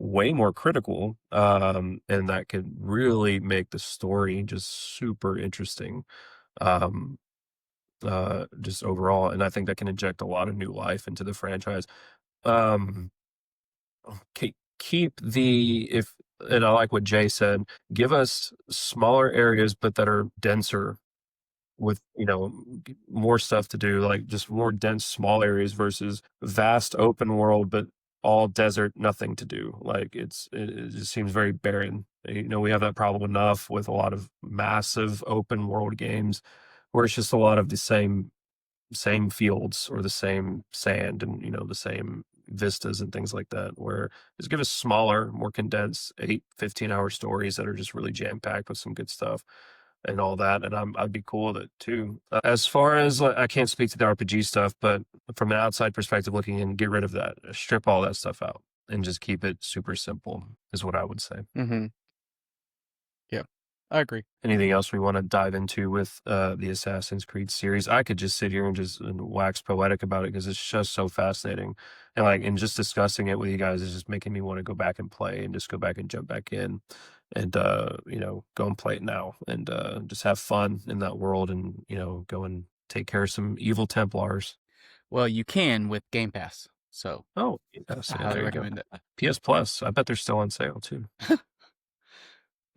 way more critical. And that could really make the story just super interesting. Just overall, and I think that can inject a lot of new life into the franchise. Um, keep the if and I like what Jay said. Give us smaller areas, but that are denser, with more stuff to do, like just more dense small areas versus vast open world but all desert, nothing to do. Like it just seems very barren. We have that problem enough with a lot of massive open world games, where it's just a lot of the same fields or the same sand and the same vistas and things like that, where just give us smaller, more condensed 8-15 hour stories that are just really jam-packed with some good stuff and all that, and I'd be cool with it too. As far as I can't speak to the RPG stuff, but from an outside perspective looking in, get rid of that, strip all that stuff out, and just keep it super simple is what I would say. Mhm. Yeah, I agree. Anything else we want to dive into with the Assassin's Creed series? I could just sit here and just wax poetic about it, because it's just so fascinating, and just discussing it with you guys is just making me want to go back and play, and just go back and jump back in, and go and play it now, and just have fun in that world, and go and take care of some evil Templars. Well, you can with Game Pass, so Oh, yes, I yeah, highly there you go. recommend it. PS Plus, I bet they're still on sale too. I'm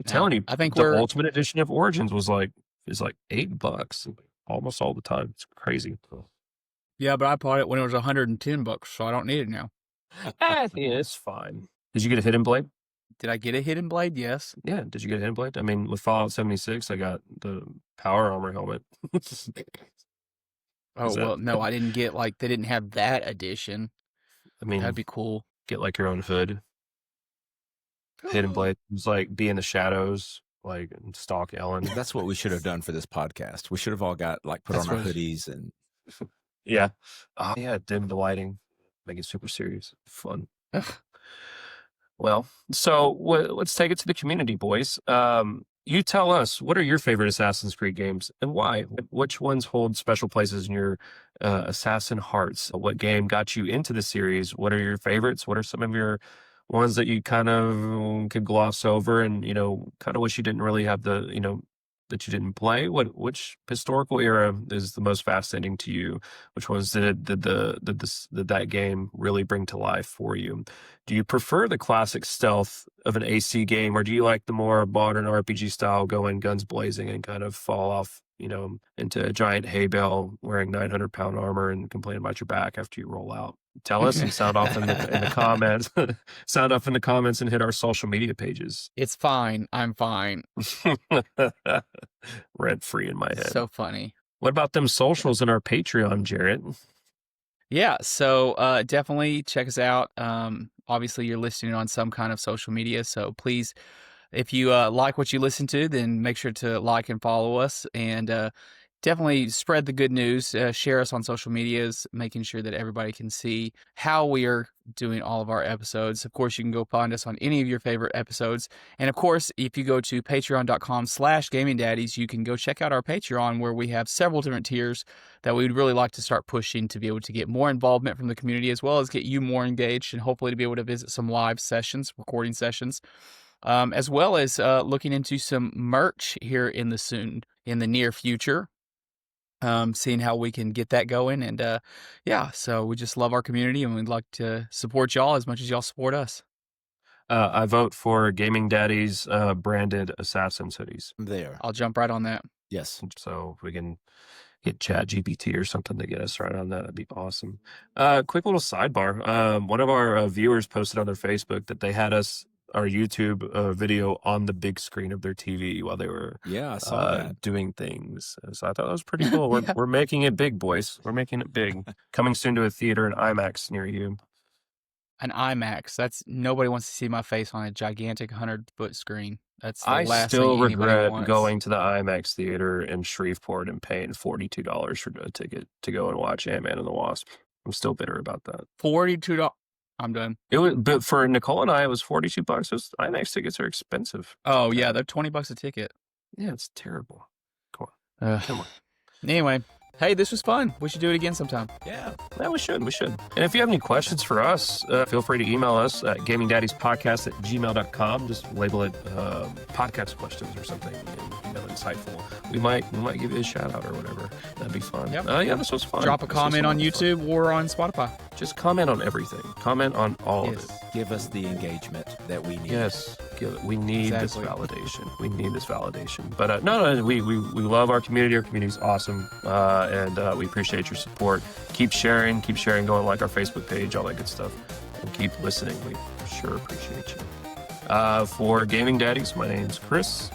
Now, telling you, I think the we're Ultimate Edition of Origins is like $8 almost all the time. It's crazy. yeah, but I bought it when it was $110, so I don't need it now. Yeah, it's fine. Did you get a Hidden Blade? Did I get a Hidden Blade? Yes. Yeah, did you get a Hidden Blade? I mean, with Fallout 76, I got the power armor helmet. Oh, Is that? well, no, I didn't get they didn't have that edition. I mean, That'd be cool. get like your own hood. Hidden Blade. It's like be in the shadows, like and stalk Ellen. That's what we should have done for this podcast. We should have all got put That's on our what- hoodies and Yeah. Oh, yeah, dim the lighting. Make it super serious. Fun. Well, so let's take it to the community, boys. You tell us, what are your favorite Assassin's Creed games and why? Which ones hold special places in your assassin hearts? What game got you into the series? What are your favorites? What are some of your ones that you kind of could gloss over and, kind of wish you didn't really have that you didn't play? Which historical era is the most fascinating to you? Which ones did that game really bring to life for you? Do you prefer the classic stealth of an AC game, or do you like the more modern RPG style, going guns blazing and kind of fall off, into a giant hay bale wearing 900-pound armor and complain about your back after you roll out? Tell us and sound off in the comments. Sound off in the comments and hit our social media pages. It's fine. I'm fine. Rent free in my head. So funny. What about them socials in our Patreon, Jarrett? Yeah, so definitely check us out. Obviously, you're listening on some kind of social media, so please, if you like what you listen to, then make sure to like and follow us, and definitely spread the good news. Share us on social medias, making sure that everybody can see how we are doing all of our episodes. Of course, you can go find us on any of your favorite episodes. And of course, if you go to patreon.com/Gaming Daddies, you can go check out our Patreon, where we have several different tiers that we would really like to start pushing to be able to get more involvement from the community, as well as get you more engaged, and hopefully to be able to visit some live sessions, recording sessions. As well as looking into some merch here in the near future. Seeing how we can get that going, and yeah, so we just love our community, and we'd like to support y'all as much as y'all support us. I vote for Gaming Daddies branded Assassin's hoodies. There. I'll jump right on that. Yes. So if we can get Chat GPT or something to get us right on that, that'd be awesome. Quick little sidebar. One of our viewers posted on their Facebook that they had our YouTube video on the big screen of their TV while they were I saw that. doing things. So I thought that was pretty cool. We're making it big, boys. We're making it big. Coming soon to a theater in IMAX near you. An IMAX. That's nobody wants to see my face on a gigantic 100-foot screen. That's the I last still thing anybody regret wants. going to the IMAX theater in Shreveport and paying $42 for a ticket to go and watch Ant-Man and the Wasp. I'm still bitter about that. $42. I'm done. But for Nicole and I, it was $42. IMAX tickets are expensive. Oh yeah, they're $20 a ticket. Yeah, it's terrible. Come on. Anyway, hey, this was fun. We should do it again sometime. Yeah, we should. And if you have any questions for us, feel free to email us at gamingdaddiespodcast@gmail.com. Just label it podcast questions or something, and, insightful. We might give you a shout out or whatever. That'd be fun. Yep. This was fun. Drop a comment on YouTube or on Spotify. Just comment on everything. Comment on all of it. Give us the engagement that we need. Yes, we need this validation. We need this validation. But we love our community. Our community's awesome, and we appreciate your support. Keep sharing. Go and like our Facebook page, all that good stuff, and keep listening. We sure appreciate you. For Gaming Daddies, my name's Chris,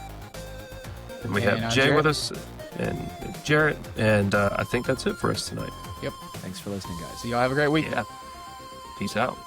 and we have Jay with us, and Jarrett, and I think that's it for us tonight. Yep. Thanks for listening, guys. So y'all have a great week. Yeah. Peace out.